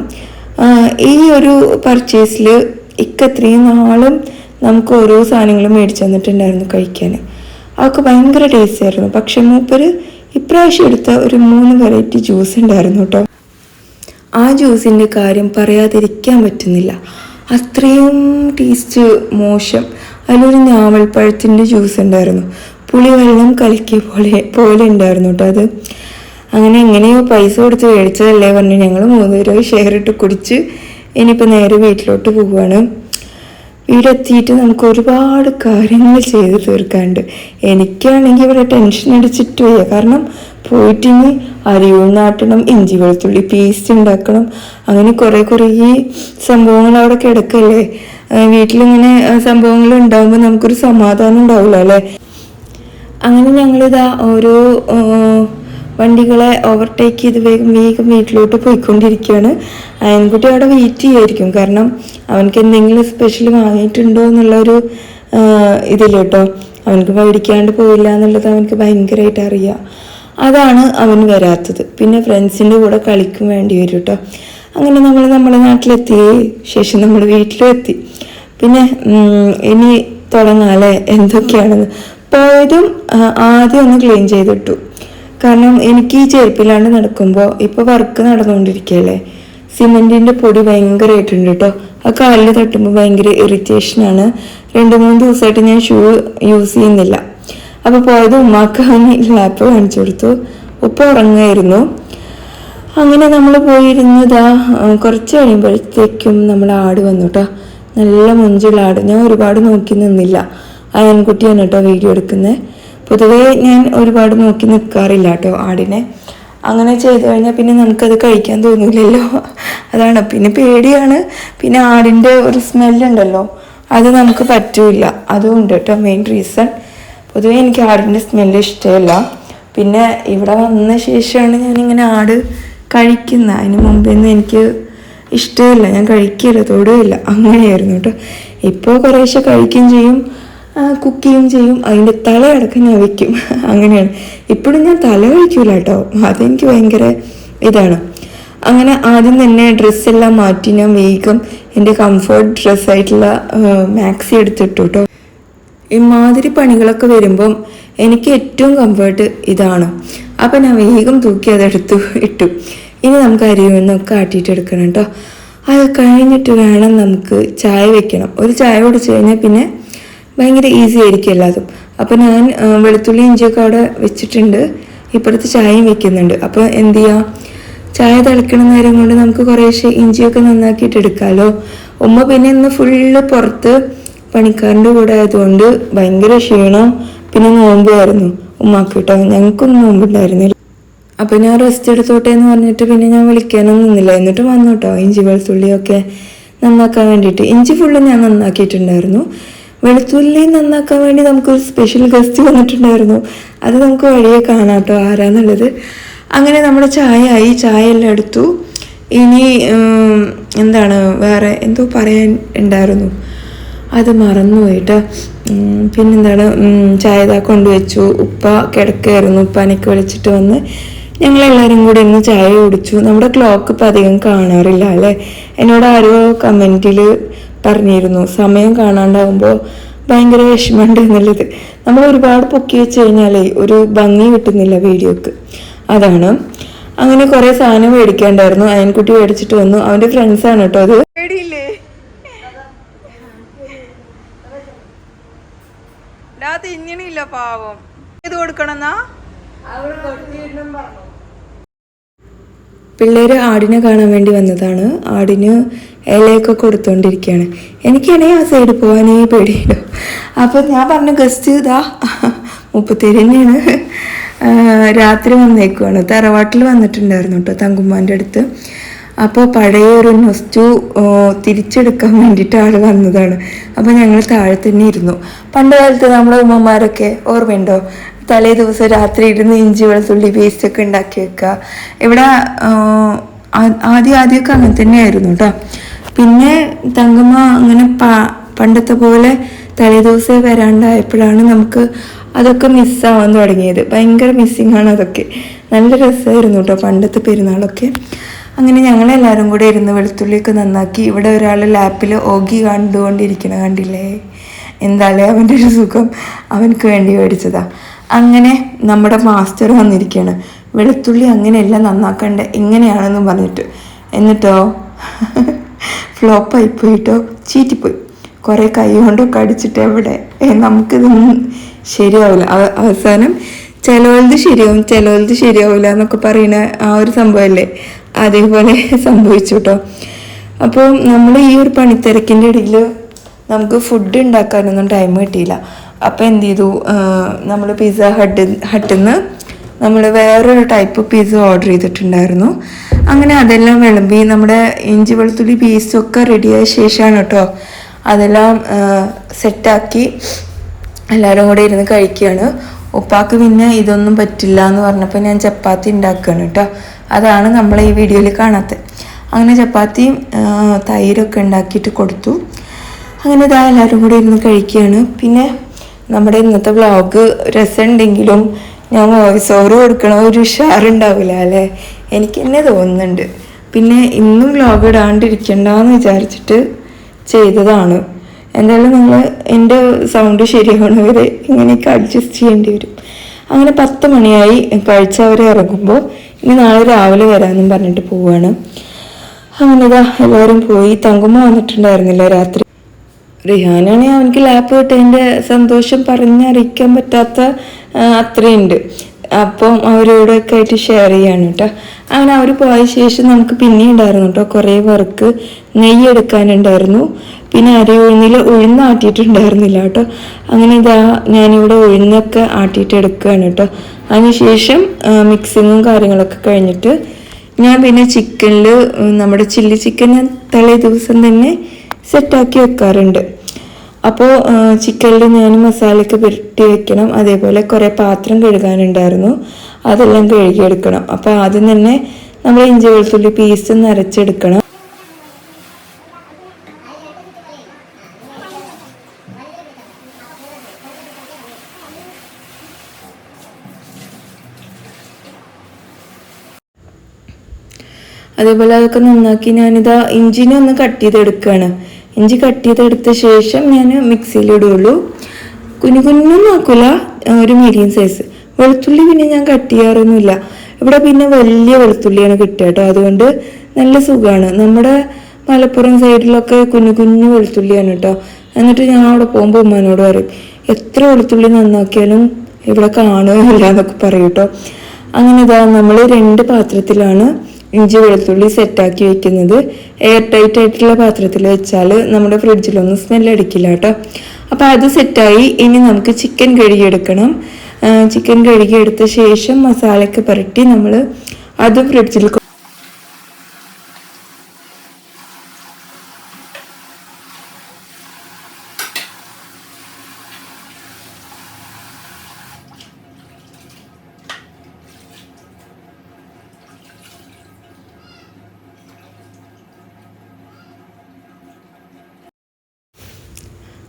ഈ ഒരു പർച്ചേസിൽ ഇത്രയും നാളും നമുക്ക് ഓരോ സാധനങ്ങളും മേടിച്ചു തന്നിട്ടുണ്ടായിരുന്നു കഴിക്കാൻ. അതൊക്കെ ഭയങ്കര ടേസ്റ്റ് ആയിരുന്നു. പക്ഷെ മൂപ്പര് ഇപ്രാവശ്യം എടുത്ത ഒരു 3 വെറൈറ്റി ജ്യൂസ് ഉണ്ടായിരുന്നു കേട്ടോ. ആ ജ്യൂസിൻ്റെ കാര്യം പറയാതിരിക്കാൻ പറ്റുന്നില്ല, അത്രയും ടേസ്റ്റ് മോശം. അതിലൊരു ഞാവൽപ്പഴത്തിൻ്റെ ജ്യൂസ് ഉണ്ടായിരുന്നു, പുളിവെള്ളം കലക്കിയ പോലെ ഉണ്ടായിരുന്നു കേട്ടോ അത്. അങ്ങനെ എങ്ങനെയോ പൈസ കൊടുത്ത് മേടിച്ചതല്ലേ പറഞ്ഞു ഞങ്ങൾ 3 പേരും ഷെയർ ഇട്ട് കുടിച്ച് ഇനിയിപ്പോൾ നേരെ വീട്ടിലോട്ട് പോവുകയാണ്. വീടെത്തിയിട്ട് നമുക്ക് ഒരുപാട് കാര്യങ്ങൾ ചെയ്ത് തീർക്കാനുണ്ട്. എനിക്കാണെങ്കിൽ ഇവിടെ ടെൻഷൻ അടിച്ചിട്ട് വയ്യ. കാരണം പോയിട്ടിനി അരിയും നാട്ടണം, ഇഞ്ചി വെളുത്തുള്ളി പേസ്റ്റ് ഉണ്ടാക്കണം, അങ്ങനെ കുറേ സംഭവങ്ങൾ അവിടെ കിടക്കല്ലേ. വീട്ടിലിങ്ങനെ സംഭവങ്ങൾ ഉണ്ടാകുമ്പോൾ നമുക്കൊരു സമാധാനം ഉണ്ടാവില്ല അല്ലേ. അങ്ങനെ ഞങ്ങളിതാ ഓരോ വണ്ടികളെ ഓവർടേക്ക് ചെയ്ത് വേഗം വീട്ടിലോട്ട് പോയിക്കൊണ്ടിരിക്കുകയാണ്. അയൻകുട്ടി അവിടെ വെയിറ്റ് ചെയ്യുമായിരിക്കും, കാരണം അവനക്ക് എന്തെങ്കിലും സ്പെഷ്യൽ വാങ്ങിയിട്ടുണ്ടോ എന്നുള്ളൊരു ഇതില്ല കേട്ടോ. അവനക്ക് മേടിക്കാണ്ട് പോയില്ല എന്നുള്ളത് അവനക്ക് ഭയങ്കരമായിട്ട് അറിയാം. അതാണ് അവൻ വരാത്തത്. പിന്നെ ഫ്രണ്ട്സിൻ്റെ കൂടെ കളിക്കും വേണ്ടി വരും കേട്ടോ. അങ്ങനെ നമ്മൾ നമ്മുടെ നാട്ടിലെത്തിയ ശേഷം നമ്മൾ വീട്ടിലും എത്തി. പിന്നെ ഇനി തുടങ്ങാല്ലേ എന്തൊക്കെയാണെന്ന്. പോയതും ആദ്യം ഒന്ന് ക്ലീൻ ചെയ്തിട്ടു. കാരണം എനിക്ക് ഈ ചെരുപ്പിലാണ്ട് നടക്കുമ്പോൾ ഇപ്പോൾ വർക്ക് നടന്നുകൊണ്ടിരിക്കുകയല്ലേ, സിമെൻറ്റിൻ്റെ പൊടി ഭയങ്കരമായിട്ടുണ്ട് കേട്ടോ. ആ കാലിൽ തട്ടുമ്പോൾ ഭയങ്കര ഇറിറ്റേഷനാണ്. 2-3 ദിവസമായിട്ട് ഞാൻ ഷൂ യൂസ് ചെയ്യുന്നില്ല. അപ്പോൾ പോയത് ഉമ്മാക്ക് ലാപ്പ് കാണിച്ചു കൊടുത്തു. ഉപ്പ ഉറങ്ങായിരുന്നു. അങ്ങനെ നമ്മൾ പോയിരുന്നതാ കുറച്ച് കഴിയുമ്പോഴത്തേക്കും നമ്മൾ ആട് വന്നു കേട്ടോ. നല്ല മൊഞ്ചുള്ള ആട്. ഞാൻ ഒരുപാട് നോക്കി നിന്നില്ല, അയൻകുട്ടിയാണ് കേട്ടോ വീഡിയോ എടുക്കുന്നത്. പൊതുവേ ഞാൻ ഒരുപാട് നോക്കി നിൽക്കാറില്ല കേട്ടോ ആടിനെ. അങ്ങനെ ചെയ്തു കഴിഞ്ഞാൽ പിന്നെ നമുക്കത് കഴിക്കാൻ തോന്നില്ലല്ലോ, അതാണ്. പിന്നെ പേടിയാണ്. പിന്നെ ആടിൻ്റെ ഒരു സ്മെല്ലുണ്ടല്ലോ, അത് നമുക്ക് പറ്റൂല. അതുകൊണ്ട് കേട്ടോ മെയിൻ റീസൺ. പൊതുവേ എനിക്ക് ആടിൻ്റെ സ്മെല്ല് ഇഷ്ടമല്ല. പിന്നെ ഇവിടെ വന്ന ശേഷമാണ് ഞാനിങ്ങനെ ആട് കഴിക്കുന്നത്. അതിന് മുമ്പേന്ന് എനിക്ക് ഇഷ്ടമല്ല, ഞാൻ കഴിക്കില്ല, തൊടുകയില്ല. അങ്ങനെയായിരുന്നു കേട്ടോ. ഇപ്പോൾ കുറേശ്ശെ കഴിക്കുകയും ചെയ്യും, കുക്ക് ചെയ്യുകയും ചെയ്യും. അതിൻ്റെ തലയടക്കം ഞാൻ വയ്ക്കും. അങ്ങനെയാണ്. ഇപ്പോഴും ഞാൻ തല കഴിക്കൂല കേട്ടോ, അതെനിക്ക് ഭയങ്കര ഇതാണ്. അങ്ങനെ ആദ്യം തന്നെ ഡ്രസ്സെല്ലാം മാറ്റി ഞാൻ വേഗം എൻ്റെ കംഫർട്ട് ഡ്രസ്സായിട്ടുള്ള മാക്സി എടുത്തിട്ടു കേട്ടോ. ഇമാതിരി പണികളൊക്കെ വരുമ്പം എനിക്ക് ഏറ്റവും കംഫർട്ട് ഇതാണ്. അപ്പം ഞാൻ വേഗം തൂക്കി അതെടുത്തു ഇട്ടു. ഇനി നമുക്ക് അരിയൊന്നൊക്കെ ആട്ടിയിട്ടെടുക്കണം കേട്ടോ. അത് കഴിഞ്ഞിട്ട് വേണം നമുക്ക് ചായ വെക്കണം. ഒരു ചായ കുടിച്ച് കഴിഞ്ഞാൽ പിന്നെ ഭയങ്കര ഈസി ആയിരിക്കും എല്ലാതും. അപ്പോൾ ഞാൻ വെളുത്തുള്ളി ഇഞ്ചിയൊക്കെ അവിടെ വെച്ചിട്ടുണ്ട്, ഇപ്പുറത്ത് ചായയും വെക്കുന്നുണ്ട്. അപ്പോൾ എന്ത് ചെയ്യാം, ചായ തിളക്കണ നേരം കൊണ്ട് നമുക്ക് കുറേശ്ശെ ഇഞ്ചിയൊക്കെ നന്നാക്കിയിട്ട് എടുക്കാമല്ലോ. ഉമ്മ പിന്നെ ഇന്ന് ഫുള്ള് പുറത്ത് പണിക്കാരൻ്റെ കൂടെ ആയതുകൊണ്ട് ഭയങ്കര ക്ഷീണം. പിന്നെ നോമ്പുമായിരുന്നു ഉമ്മാക്ക് കേട്ടോ, ഞങ്ങൾക്കൊന്നും നോമ്പുണ്ടായിരുന്നില്ല. അപ്പോൾ ഞാൻ റെസ്റ്റ് എടുത്തോട്ടെ എന്ന് പറഞ്ഞിട്ട് പിന്നെ ഞാൻ വിളിക്കാനൊന്നും നിന്നില്ല. എന്നിട്ട് വന്നു കേട്ടോ ഇഞ്ചി വെളുത്തുള്ളിയൊക്കെ നന്നാക്കാൻ വേണ്ടിയിട്ട്. ഇഞ്ചി ഫുള്ള് ഞാൻ നന്നാക്കിയിട്ടുണ്ടായിരുന്നു. വെളുത്തുള്ളി നന്നാക്കാൻ വേണ്ടി നമുക്കൊരു സ്പെഷ്യൽ ഗസ്റ്റ് വന്നിട്ടുണ്ടായിരുന്നു. അത് നമുക്ക് വഴിയെ കാണാം കേട്ടോ ആരാന്നുള്ളത്. അങ്ങനെ നമ്മുടെ ചായ ആയി, ചായ എല്ലാം എടുത്തു. ഇനി എന്താണ് വേറെ എന്തോ പറയാൻ ഉണ്ടായിരുന്നു, അത് മറന്നുപോയിട്ടോ. പിന്നെന്താണ്, ചായ ഇതാ കൊണ്ടുവച്ചു. ഉപ്പ കിടക്കായിരുന്നു, ഉപ്പാനൊക്കെ വിളിച്ചിട്ട് വന്ന് ഞങ്ങളെല്ലാവരും കൂടി ഇന്ന് ചായ കുടിച്ചു. നമ്മുടെ ക്ലോക്ക് ഇപ്പം അധികം കാണാറില്ല അല്ലേ. എന്നോട് ആരോ കമൻറ്റിൽ പറഞ്ഞിരുന്നു സമയം കാണാണ്ടാവുമ്പോൾ ഭയങ്കര വിഷമമുണ്ട് എന്നുള്ളത്. നമ്മൾ ഒരുപാട് പൊക്കി വെച്ച് കഴിഞ്ഞാലേ ഒരു ഭംഗി കിട്ടുന്നില്ല വീഡിയോക്ക്, അതാണ്. അങ്ങനെ കുറേ സാധനം മേടിക്കാണ്ടായിരുന്നു. അയൻകുട്ടി മേടിച്ചിട്ട് വന്നു. അവൻ്റെ ഫ്രണ്ട്സാണ് കേട്ടോ അത്. തിന്നണില്ല പാവം. ഇത് കൊടുക്കണമെന്നാ പിള്ളേർ ആടിനെ കാണാൻ വേണ്ടി വന്നതാണ്. ആടിന് ഇലയൊക്കെ കൊടുത്തോണ്ടിരിക്കുകയാണ്. എനിക്കാണെങ്കിൽ ആ സൈഡിൽ പോകാനേ പേടിയുണ്ടോ. അപ്പോൾ ഞാൻ പറഞ്ഞ ഗസ്റ്റ് ഇതാ മുപ്പത്തേര് തന്നെയാണ്. രാത്രി വന്നേക്കുവാണ്. തറവാട്ടിൽ വന്നിട്ടുണ്ടായിരുന്നു കേട്ടോ, തങ്കുമ്മാൻ്റെ അടുത്ത്. അപ്പോൾ പഴയ ഒരു നൊസ്റ്റു തിരിച്ചെടുക്കാൻ വേണ്ടിയിട്ട് ആൾ വന്നതാണ്. അപ്പോൾ ഞങ്ങൾ താഴെ തന്നെ ഇരുന്നു. പണ്ട് കാലത്ത് നമ്മുടെ ഉമ്മമാരൊക്കെ ഓർമ്മയുണ്ടോ, തലേ ദിവസം രാത്രി ഇരുന്ന് ഇഞ്ചി വെളുത്തുള്ളി പേസ്റ്റൊക്കെ ഉണ്ടാക്കി വെക്കുക. ഇവിടെ ആദ്യമൊക്കെ അങ്ങനെ തന്നെയായിരുന്നു കേട്ടോ. പിന്നെ തങ്കമ്മ അങ്ങനെ പണ്ടത്തെ പോലെ തലേ ദിവസം വരാണ്ടായപ്പോഴാണ് നമുക്ക് അതൊക്കെ മിസ്സാവാൻ തുടങ്ങിയത്. ഭയങ്കര മിസ്സിങ് ആണ് അതൊക്കെ. നല്ല രസമായിരുന്നു കേട്ടോ പണ്ടത്തെ പെരുന്നാളൊക്കെ. അങ്ങനെ ഞങ്ങളെല്ലാവരും കൂടെ ഇരുന്ന് വെളുത്തുള്ളിയൊക്കെ നന്നാക്കി. ഇവിടെ ഒരാൾ ലാപ്പിൽ ഓഗി കണ്ടുകൊണ്ടിരിക്കണ കണ്ടില്ലേ. എന്തായാലും അവൻ്റെ ഒരു സുഖം അവനക്ക് വേണ്ടി മേടിച്ചതാ. അങ്ങനെ നമ്മുടെ മാസ്റ്റർ വന്നിരിക്കുകയാണ്. വെളുത്തുള്ളി അങ്ങനെയല്ല നന്നാക്കണ്ടേ, ഇങ്ങനെയാണെന്നും പറഞ്ഞിട്ട്. എന്നിട്ടോ ഫ്ലോപ്പായിപ്പോയിട്ടോ, ചീറ്റിപ്പോയി. കുറേ കൈ കൊണ്ടൊക്കെ അടിച്ചിട്ട് എവിടെ നമുക്കിതൊന്നും ശരിയാവില്ല. അവസാനം ചിലവലത് ശരിയാവും ചിലവലത് ശരിയാവില്ല എന്നൊക്കെ പറയുന്ന ആ ഒരു സംഭവമല്ലേ, അതേപോലെ സംഭവിച്ചു കേട്ടോ. അപ്പോൾ നമ്മൾ ഈ ഒരു പണിത്തിരക്കിൻ്റെ ഇടയിൽ നമുക്ക് ഫുഡ് ഉണ്ടാക്കാനൊന്നും ടൈം കിട്ടിയില്ല. അപ്പോൾ എന്ത് ചെയ്തു, നമ്മൾ പിസ്സ ഹട്ടിൽ നിന്ന് നമ്മൾ വേറൊരു ടൈപ്പ് പിസ്സ ഓർഡർ ചെയ്തിട്ടുണ്ടായിരുന്നു. അങ്ങനെ അതെല്ലാം വിളമ്പി നമ്മുടെ ഇഞ്ചി വെളുത്തുള്ളി പീസൊക്കെ റെഡിയായ ശേഷമാണ് കേട്ടോ അതെല്ലാം സെറ്റാക്കി എല്ലാവരും കൂടെ ഇരുന്ന് കഴിക്കുകയാണ്. ഉപ്പാക്ക് പിന്നെ ഇതൊന്നും പറ്റില്ല എന്ന് പറഞ്ഞപ്പോൾ ഞാൻ ചപ്പാത്തി ഉണ്ടാക്കുകയാണ് കേട്ടോ. അതാണ് നമ്മൾ ഈ വീഡിയോയിൽ കാണാത്തത്. അങ്ങനെ ചപ്പാത്തിയും തൈരൊക്കെ ഉണ്ടാക്കിയിട്ട് കൊടുത്തു. അങ്ങനെ ഇതാ എല്ലാവരും കൂടെ ഇരുന്ന് കഴിക്കുകയാണ്. പിന്നെ നമ്മുടെ ഇന്നത്തെ വ്ളോഗ് രസമുണ്ടെങ്കിലും ഞാൻ വോയിസ് ഓവർ കൊടുക്കണ ഒരു ഉഷാറുണ്ടാവില്ല അല്ലേ, എനിക്ക് തന്നെ തോന്നുന്നുണ്ട്. പിന്നെ ഇന്നും വ്ളോഗ് ഇടാണ്ടിരിക്കണ്ടെന്ന് വിചാരിച്ചിട്ട് ചെയ്തതാണ്. എന്തായാലും നിങ്ങൾ എൻ്റെ സൗണ്ട് ശരിയാവണവരെ ഇങ്ങനെയൊക്കെ അഡ്ജസ്റ്റ് ചെയ്യേണ്ടി വരും. അങ്ങനെ 10 മണിയായി കഴിച്ചവരെ ഇറങ്ങുമ്പോൾ ഇനി നാളെ രാവിലെ വരാമെന്നും പറഞ്ഞിട്ട് പോവുകയാണ്. അങ്ങനെ ഇതാ എല്ലാവരും പോയി. തങ്കുമ്മ വന്നിട്ടുണ്ടായിരുന്നില്ല രാത്രി. റിഹാനാണെങ്കിൽ അവനക്ക് ലാപ്പ് കിട്ടതിൻ്റെ സന്തോഷം പറഞ്ഞറിയിക്കാൻ പറ്റാത്ത അത്രയുണ്ട്. അപ്പം അവരോടൊക്കെ ആയിട്ട് ഷെയർ ചെയ്യാണ് കേട്ടോ. അങ്ങനെ അവർ പോയ ശേഷം നമുക്ക് പിന്നെ ഉണ്ടായിരുന്നു കേട്ടോ കുറേ വർക്ക്. നെയ്യ് എടുക്കാനുണ്ടായിരുന്നു, പിന്നെ അരി ഉഴുന്ന് ആട്ടിയിട്ടുണ്ടായിരുന്നില്ല കേട്ടോ. അങ്ങനെ ഇതാ ഞാനിവിടെ ഉഴുന്നൊക്കെ ആട്ടിയിട്ട് എടുക്കുകയാണ് കേട്ടോ. അതിനുശേഷം മിക്സിങ്ങും കാര്യങ്ങളൊക്കെ കഴിഞ്ഞിട്ട് ഞാൻ പിന്നെ ചിക്കനിൽ നമ്മുടെ ചില്ലി ചിക്കൻ ഞാൻ തലേ ദിവസം തന്നെ സെറ്റാക്കി വെക്കാറുണ്ട്. അപ്പോൾ ചിക്കനിൽ ഞാൻ മസാലയൊക്കെ പുരട്ടി വെക്കണം. അതേപോലെ കുറേ പാത്രം കഴുകാനുണ്ടായിരുന്നു, അതെല്ലാം കഴുകിയെടുക്കണം. അപ്പോൾ ആദ്യം തന്നെ നമ്മൾ ഇഞ്ചി വെളുത്തുള്ളി പീസ് നരച്ചെടുക്കണം. അതേപോലെ അതൊക്കെ നന്നാക്കി ഞാനിതാ ഇഞ്ചിനെ ഒന്ന് കട്ട് ചെയ്തെടുക്കുകയാണ്. ഇഞ്ചി കട്ട് ചെയ്തെടുത്ത ശേഷം ഞാൻ മിക്സിയിലിടുള്ളൂ. കുഞ്ഞൊന്നും ആക്കില്ല, ഒരു മീഡിയം സൈസ്. വെളുത്തുള്ളി പിന്നെ ഞാൻ കട്ട് ചെയ്യാറൊന്നുമില്ല. ഇവിടെ പിന്നെ വലിയ വെളുത്തുള്ളിയാണ് കിട്ടുക കേട്ടോ, അതുകൊണ്ട് നല്ല സുഖമാണ്. നമ്മുടെ മലപ്പുറം സൈഡിലൊക്കെ കുഞ്ഞു വെളുത്തുള്ളിയാണ് കേട്ടോ. എന്നിട്ട് ഞാൻ അവിടെ പോകുമ്പോൾ ഉമ്മാനോട് പറയും, എത്ര വെളുത്തുള്ളി നന്നാക്കിയാലും ഇവിടെ കാണുകയില്ല എന്നൊക്കെ പറയും കേട്ടോ. അങ്ങനെ ഇതാ നമ്മൾ 2 പാത്രത്തിലാണ് ഇഞ്ചി വെളുത്തുള്ളി സെറ്റാക്കി വെക്കുന്നത്. എയർ ടൈറ്റ് ആയിട്ടുള്ള പാത്രത്തിൽ വെച്ചാൽ നമ്മുടെ ഫ്രിഡ്ജിലൊന്നും സ്മെല്ലടിക്കില്ല കേട്ടോ. അപ്പോൾ അത് സെറ്റായി. ഇനി നമുക്ക് ചിക്കൻ കഴുകിയെടുക്കണം. ചിക്കൻ കഴുകിയെടുത്ത ശേഷം മസാലയൊക്കെ പുരട്ടി നമ്മൾ അത് ഫ്രിഡ്ജിൽ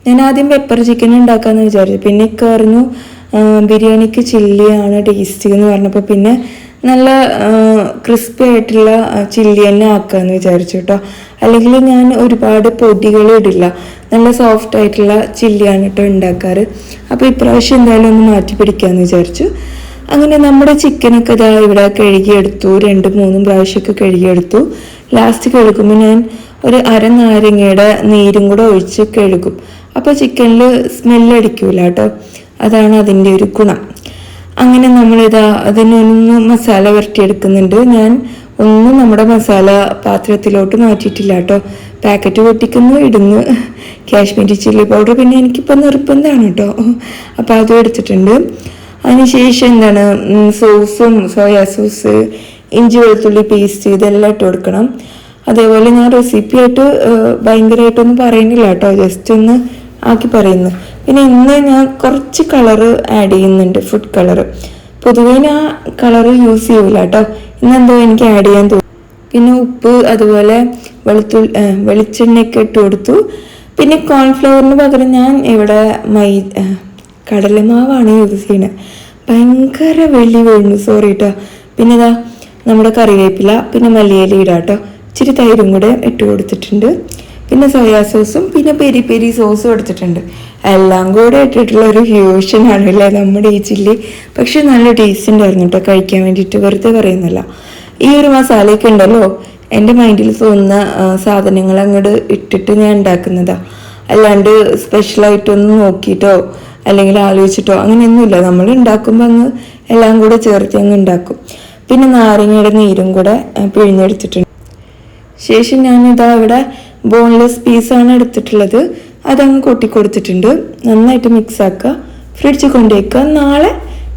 ഞാൻ ആദ്യം പെപ്പർ ചിക്കൻ ഉണ്ടാക്കാമെന്ന് വിചാരിച്ചു. പിന്നെ പറഞ്ഞു ബിരിയാണിക്ക് ചില്ലിയാണ് ടേസ്റ്റ് എന്ന് പറഞ്ഞപ്പോൾ പിന്നെ നല്ല ക്രിസ്പി ആയിട്ടുള്ള ചില്ലി തന്നെ ആക്കാമെന്ന് വിചാരിച്ചു കേട്ടോ. അല്ലെങ്കിൽ ഞാൻ ഒരുപാട് പൊടികൾ ഇടില്ല, നല്ല സോഫ്റ്റ് ആയിട്ടുള്ള ചില്ലിയാണ് കേട്ടോ ഉണ്ടാക്കാറ്. അപ്പോൾ ഇപ്രാവശ്യം എന്തായാലും ഒന്ന് മാറ്റി പിടിക്കാമെന്ന് വിചാരിച്ചു. അങ്ങനെ നമ്മുടെ ചിക്കനൊക്കെ ഇതാ ഇവിടെ കഴുകിയെടുത്തു. 2-3 പ്രാവശ്യമൊക്കെ കഴുകിയെടുത്തു. ലാസ്റ്റ് കഴുകുമ്പോൾ ഞാൻ ഒരു അരനാരങ്ങയുടെ നീരും കൂടെ ഒഴിച്ച് കഴുകും. അപ്പോൾ ചിക്കനിൽ സ്മെല്ലടിക്കൂല കേട്ടോ, അതാണ് അതിൻ്റെ ഒരു ഗുണം. അങ്ങനെ നമ്മളിതാ അതിനൊന്ന് മസാല വരട്ടിയെടുക്കുന്നുണ്ട്. ഞാൻ ഒന്നും നമ്മുടെ മസാല പാത്രത്തിലോട്ട് മാറ്റിയിട്ടില്ല കേട്ടോ. പാക്കറ്റ് പൊട്ടിക്കുന്നു, ഇടുന്നു. കാശ്മീരി ചില്ലി പൗഡർ പിന്നെ എനിക്കിപ്പോൾ നിർബന്ധമാണ് കേട്ടോ. അപ്പോൾ അതും എടുത്തിട്ടുണ്ട്. അതിനുശേഷം എന്താണ് സോസും സോയാ സോസ്, ഇഞ്ചി വെളുത്തുള്ളി പേസ്റ്റ് ഇതെല്ലാം ഇട്ട് കൊടുക്കണം. അതേപോലെ ഞാൻ റെസിപ്പി ആയിട്ട് ഭയങ്കരമായിട്ടൊന്നും പറയുന്നില്ല കേട്ടോ, ജസ്റ്റ് ഒന്ന് ആക്കി പറയുന്നു. പിന്നെ ഇന്ന് ഞാൻ കുറച്ച് കളറ് ആഡ് ചെയ്യുന്നുണ്ട്, ഫുഡ് കളറ്. പൊതുവേ ഞാൻ കളറ് യൂസ് ചെയ്യൂല കേട്ടോ, ഇന്നെന്തോ എനിക്ക് ആഡ് ചെയ്യാൻ തോന്നി. പിന്നെ ഉപ്പ്, അതുപോലെ വെളിച്ചെണ്ണയൊക്കെ ഇട്ട് കൊടുത്തു. പിന്നെ കോൺഫ്ലവറിന് പകരം ഞാൻ ഇവിടെ കടലമാവാണ് യൂസ് ചെയ്യുന്നത്. ഭയങ്കര വെള്ളി വീഴുന്നു, സോറി കേട്ടോ. പിന്നെ ഇതാ നമ്മുടെ കറിവേപ്പില, പിന്നെ മല്ലിയില ഇടാം കേട്ടോ. ഇച്ചിരി തൈരും കൂടെ ഇട്ട് കൊടുത്തിട്ടുണ്ട്. പിന്നെ സോയാ സോസും പിന്നെ പെരി പെരി സോസും എടുത്തിട്ടുണ്ട്. എല്ലാം കൂടെ ഇട്ടിട്ടുള്ള ഒരു ഫ്യൂഷൻ ആണല്ലേ നമ്മുടെ ഈ ചില്ലി. പക്ഷെ നല്ല ടേസ്റ്റ് ഉണ്ടായിരുന്നു കേട്ടോ കഴിക്കാൻ വേണ്ടിയിട്ട്, വെറുതെ പറയുന്നില്ല. ഈ ഒരു മസാലയൊക്കെ ഉണ്ടല്ലോ എൻ്റെ മൈൻഡിൽ തോന്നുന്ന സാധനങ്ങൾ അങ്ങോട്ട് ഇട്ടിട്ട് ഞാൻ ഉണ്ടാക്കുന്നതാ. അല്ലാണ്ട് സ്പെഷ്യലായിട്ടൊന്നും നോക്കിയിട്ടോ അല്ലെങ്കിൽ ആലോചിച്ചിട്ടോ അങ്ങനെയൊന്നുമില്ല. നമ്മൾ ഉണ്ടാക്കുമ്പോൾ അങ്ങ് എല്ലാം കൂടെ ചേർത്ത് അങ്ങ് ഉണ്ടാക്കും. പിന്നെ നാരങ്ങയുടെ നീരും കൂടെ പിഴിഞ്ഞെടുത്തിട്ടുണ്ട്. ശേഷം ഞാനിതാ ഇവിടെ ബോൺലെസ് പീസാണ് എടുത്തിട്ടുള്ളത്. അതങ്ങ് കൊട്ടിക്കൊടുത്തിട്ടുണ്ട്. നന്നായിട്ട് മിക്സ് ആക്കുക, ഫ്രിഡ്ജിൽ കൊണ്ടുവയ്ക്കുക. നാളെ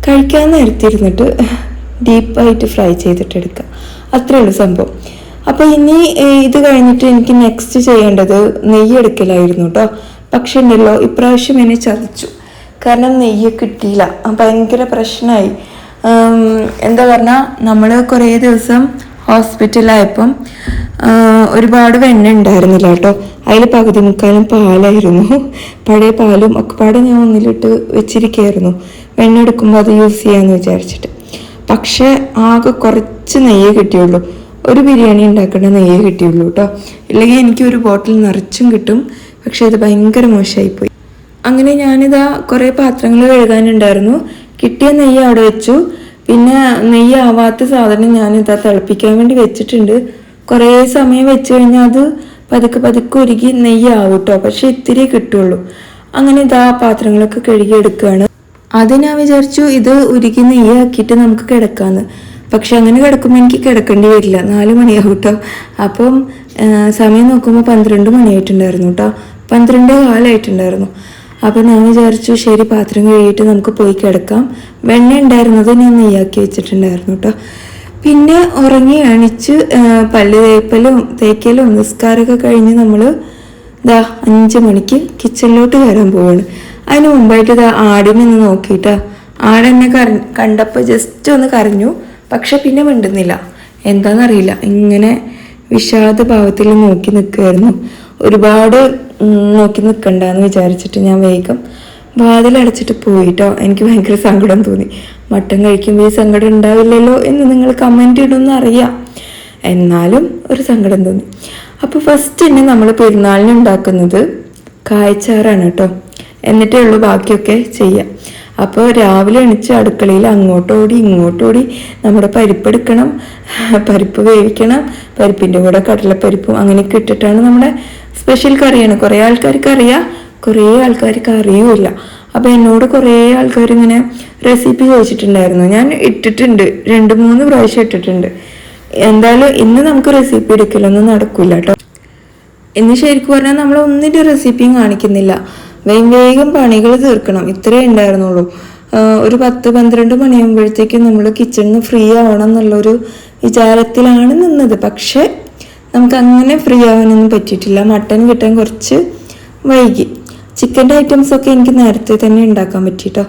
കഴിക്കാൻ നേരത്തിരുന്നിട്ട് ഡീപ്പായിട്ട് ഫ്രൈ ചെയ്തിട്ട് എടുക്കുക. അത്രേ ഉള്ളൂ സംഭവം. അപ്പോൾ ഇനി ഇത് കഴിഞ്ഞിട്ട് എനിക്ക് നെക്സ്റ്റ് ചെയ്യേണ്ടത് നെയ്യ് എടുക്കലായിരുന്നു കേട്ടോ. പക്ഷെ ഉണ്ടല്ലോ ഇപ്രാവശ്യം എന്നെ ചതിച്ചു. കാരണം നെയ്യ് കിട്ടിയില്ല, ഭയങ്കര പ്രശ്നമായി. എന്താ പറഞ്ഞാൽ നമ്മൾ കുറേ ദിവസം ഹോസ്പിറ്റലായപ്പം ഒരുപാട് വെണ്ണ ഉണ്ടായിരുന്നില്ല കേട്ടോ. അതിൽ പകുതി മുക്കാലും പാലായിരുന്നു. പഴയ പാലും ഒക്കെ പാടെ ഞാൻ ഒന്നിലിട്ട് വെച്ചിരിക്കുകയായിരുന്നു, വെണ്ണ എടുക്കുമ്പോൾ അത് യൂസ് ചെയ്യാമെന്ന് വിചാരിച്ചിട്ട്. പക്ഷെ ആകെ കുറച്ച് നെയ്യേ കിട്ടിയുള്ളൂ. ഒരു ബിരിയാണി ഉണ്ടാക്കേണ്ട നെയ്യേ കിട്ടിയുള്ളൂ കേട്ടോ. ഇല്ലെങ്കിൽ എനിക്ക് ഒരു ബോട്ടിൽ നിറച്ചും കിട്ടും. പക്ഷെ ഇത് ഭയങ്കര മോശമായിപ്പോയി. അങ്ങനെ ഞാനിതാ കുറേ പാത്രങ്ങൾ കഴുകാനുണ്ടായിരുന്നു. കിട്ടിയ നെയ്യ് അവിടെ വെച്ചു. പിന്നെ നെയ്യ് ആവാത്ത സാധനം ഞാനിതാ തിളപ്പിക്കാൻ വേണ്ടി വെച്ചിട്ടുണ്ട്. കുറേ സമയം വെച്ച് കഴിഞ്ഞാൽ അത് പതുക്കെ പതുക്കെ ഉരുകി നെയ്യ് ആവും കേട്ടോ. പക്ഷെ ഇത്തിരി കിട്ടുള്ളൂ. അങ്ങനെ ഇതാ പാത്രങ്ങളൊക്കെ കഴുകി എടുക്കുകയാണ്. അത് ഞാൻ വിചാരിച്ചു ഇത് ഉരുകി നെയ്യാക്കിയിട്ട് നമുക്ക് കിടക്കാമെന്ന്. പക്ഷെ അങ്ങനെ കിടക്കുമ്പോൾ എനിക്ക് കിടക്കേണ്ടി വരില്ല, 4 മണിയാവും കേട്ടോ. അപ്പം സമയം നോക്കുമ്പോൾ 12 മണിയായിട്ടുണ്ടായിരുന്നു കേട്ടോ. 12 കാലമായിട്ടുണ്ടായിരുന്നു. അപ്പം ഞാൻ വിചാരിച്ചു ശരി പാത്രം കഴുകിയിട്ട് നമുക്ക് പോയി കിടക്കാം. വെണ്ണ ഉണ്ടായിരുന്നത് ഞാൻ നെയ്യാക്കി വെച്ചിട്ടുണ്ടായിരുന്നു കേട്ടോ. പിന്നെ ഉറങ്ങി എണിച്ച് പല്ല് തേക്കലും നിസ്കാരമൊക്കെ കഴിഞ്ഞ് നമ്മൾ ഇതാ 5 മണിക്ക് കിച്ചണിലോട്ട് കയറാൻ പോവാണ്. അതിന് മുമ്പായിട്ട് ഇതാ ആടിനൊന്ന് നോക്കിയിട്ടാ. ആടെന്നെ കണ്ടപ്പോൾ ജസ്റ്റ് ഒന്ന് കരഞ്ഞു. പക്ഷെ പിന്നെ മിണ്ടുന്നില്ല, എന്താണെന്നറിയില്ല. ഇങ്ങനെ വിഷാദ ഭാവത്തിൽ നോക്കി നിൽക്കുമായിരുന്നു. ഒരുപാട് നോക്കി നിൽക്കണ്ടെന്ന് വിചാരിച്ചിട്ട് ഞാൻ വേഗം വാതിലടച്ചിട്ട് പോയിട്ടോ. എനിക്ക് ഭയങ്കര സങ്കടം തോന്നി. മട്ടൻ കഴിക്കുമ്പോൾ ഈ സങ്കടം ഉണ്ടാവില്ലല്ലോ എന്ന് നിങ്ങൾ കമൻറ്റ് ഇടുമെന്ന് അറിയാം, എന്നാലും ഒരു സങ്കടം തോന്നി. അപ്പോൾ ഫസ്റ്റ് തന്നെ നമ്മൾ പെരുന്നാളിന് ഉണ്ടാക്കുന്നത് കായച്ചാറാണ് കേട്ടോ. എന്നിട്ടേ ഉള്ളൂ ബാക്കിയൊക്കെ ചെയ്യാം. അപ്പോൾ രാവിലെ എണിച്ച് അടുക്കളയിൽ അങ്ങോട്ടോടി ഇങ്ങോട്ടോടി നമ്മുടെ പരിപ്പെടുക്കണം, പരിപ്പ് വേവിക്കണം, പരിപ്പിൻ്റെ കൂടെ കടലപ്പരിപ്പും അങ്ങനെയൊക്കെ ഇട്ടിട്ടാണ് നമ്മുടെ സ്പെഷ്യൽ കറിയാണ്. കുറേ ആൾക്കാർക്ക് അറിയാം, കുറേ ആൾക്കാർക്ക് അറിയൂല. അപ്പോൾ എന്നോട് കുറേ ആൾക്കാർ ഇങ്ങനെ റെസിപ്പി ചോദിച്ചിട്ടുണ്ടായിരുന്നു. ഞാൻ ഇട്ടിട്ടുണ്ട്, 2-3 പ്രാവശ്യം ഇട്ടിട്ടുണ്ട്. എന്തായാലും ഇന്ന് നമുക്ക് റെസിപ്പി എടുക്കലൊന്നും നടക്കില്ല കേട്ടോ. ഇന്ന് ശരിക്കും പറഞ്ഞാൽ നമ്മൾ ഒന്നിൻ്റെ റെസിപ്പിയും കാണിക്കുന്നില്ല. വേഗം പണികൾ തീർക്കണം, ഇത്രേ ഉണ്ടായിരുന്നുള്ളൂ. ഒരു 10-12 മണിയാകുമ്പോഴത്തേക്കും നമ്മൾ കിച്ചണിൽ നിന്ന് ഫ്രീ ആവണം എന്നുള്ളൊരു വിചാരത്തിലാണ് നിന്നത്. പക്ഷെ നമുക്ക് അങ്ങനെ ഫ്രീ ആവാനൊന്നും പറ്റിയിട്ടില്ല. മട്ടൻ കിട്ടാൻ കുറച്ച് വൈകി. ചിക്കൻ്റെ ഐറ്റംസൊക്കെ എനിക്ക് നേരത്തെ തന്നെ ഉണ്ടാക്കാൻ പറ്റിയിട്ടോ.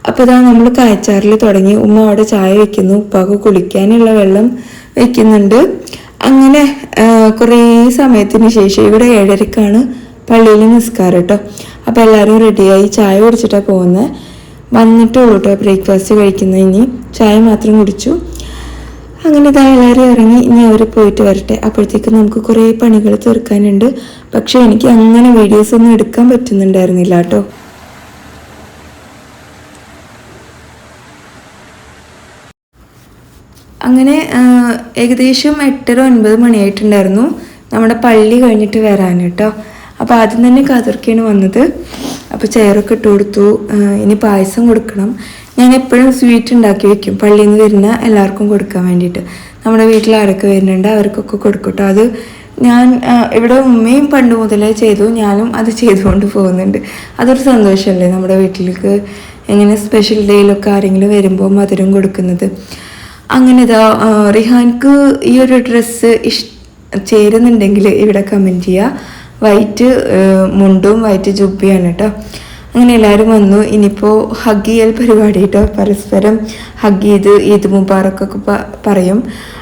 അപ്പോൾ ഇതാ നമ്മൾ കായച്ചാറിൽ തുടങ്ങി. ഉമ്മ അവിടെ ചായ വെക്കുന്നു, ഉപ്പാക്ക് കുളിക്കാനുള്ള വെള്ളം വെക്കുന്നുണ്ട്. അങ്ങനെ കുറേ സമയത്തിന് ശേഷം ഇവിടെ 7:30ക്കാണ് പള്ളിയിൽ നിസ്കാരം കേട്ടോ. അപ്പോൾ എല്ലാവരും റെഡിയായി ചായ കുടിച്ചിട്ടാണ് പോകുന്നത്. വന്നിട്ടുള്ളൂ കേട്ടോ ബ്രേക്ക്ഫാസ്റ്റ് കഴിക്കുന്നത്. ഇനി ചായ മാത്രം കുടിച്ചു. അങ്ങനെ ഇതാ എല്ലാവരും ഇറങ്ങി. ഇനി അവർ പോയിട്ട് വരട്ടെ, അപ്പോഴത്തേക്ക് നമുക്ക് കുറേ പണികൾ തീർക്കാനുണ്ട്. പക്ഷെ എനിക്ക് അങ്ങനെ വീഡിയോസ് ഒന്നും എടുക്കാൻ പറ്റുന്നുണ്ടായിരുന്നില്ല കേട്ടോ. അങ്ങനെ ഏകദേശം 8-9 മണിയായിട്ടുണ്ടായിരുന്നു നമ്മുടെ പള്ളി കഴിഞ്ഞിട്ട് വരാൻ കേട്ടോ. അപ്പോൾ ആദ്യം തന്നെ കാതർക്കാണ് വന്നത്. അപ്പോൾ ചെയറൊക്കെ ഇട്ട് കൊടുത്തു. ഇനി പായസം കൊടുക്കണം. ഞാൻ എപ്പോഴും സ്വീറ്റ് ഉണ്ടാക്കി വെക്കും പള്ളിയിൽ നിന്ന് വരുന്ന എല്ലാവർക്കും കൊടുക്കാൻ വേണ്ടിയിട്ട്. നമ്മുടെ വീട്ടിൽ ആരൊക്കെ വരുന്നുണ്ട് അവർക്കൊക്കെ കൊടുക്കട്ടോ. അത് ഞാൻ ഇവിടെ ഉമ്മയും പണ്ട് മുതലേ ചെയ്തു, ഞാനും അത് ചെയ്തുകൊണ്ട് പോകുന്നുണ്ട്. അതൊരു സന്തോഷമല്ലേ നമ്മുടെ വീട്ടിലേക്ക് എങ്ങനെ സ്പെഷ്യൽ ഡേയിലൊക്കെ ആരെങ്കിലും വരുമ്പോൾ മധുരം കൊടുക്കുന്നത്. അങ്ങനെ ഇതാ റിഹാൻക്ക് ഈ ഒരു ഡ്രസ്സ് ചേരുന്നുണ്ടെങ്കിൽ ഇവിടെ കമൻറ്റ് ചെയ്യുക. വൈറ്റ് മുണ്ടും വൈറ്റ് ജുബ്ബിയാണ് കേട്ടോ. അങ്ങനെ എല്ലാവരും വന്നു. ഇനിയിപ്പോൾ ഹഗ് ചെയ്യൽ പരിപാടി കേട്ടോ, പരസ്പരം ഹഗ് ചെയ്ത് ഈദ് മുബാറക്കൊക്കെ പറയും.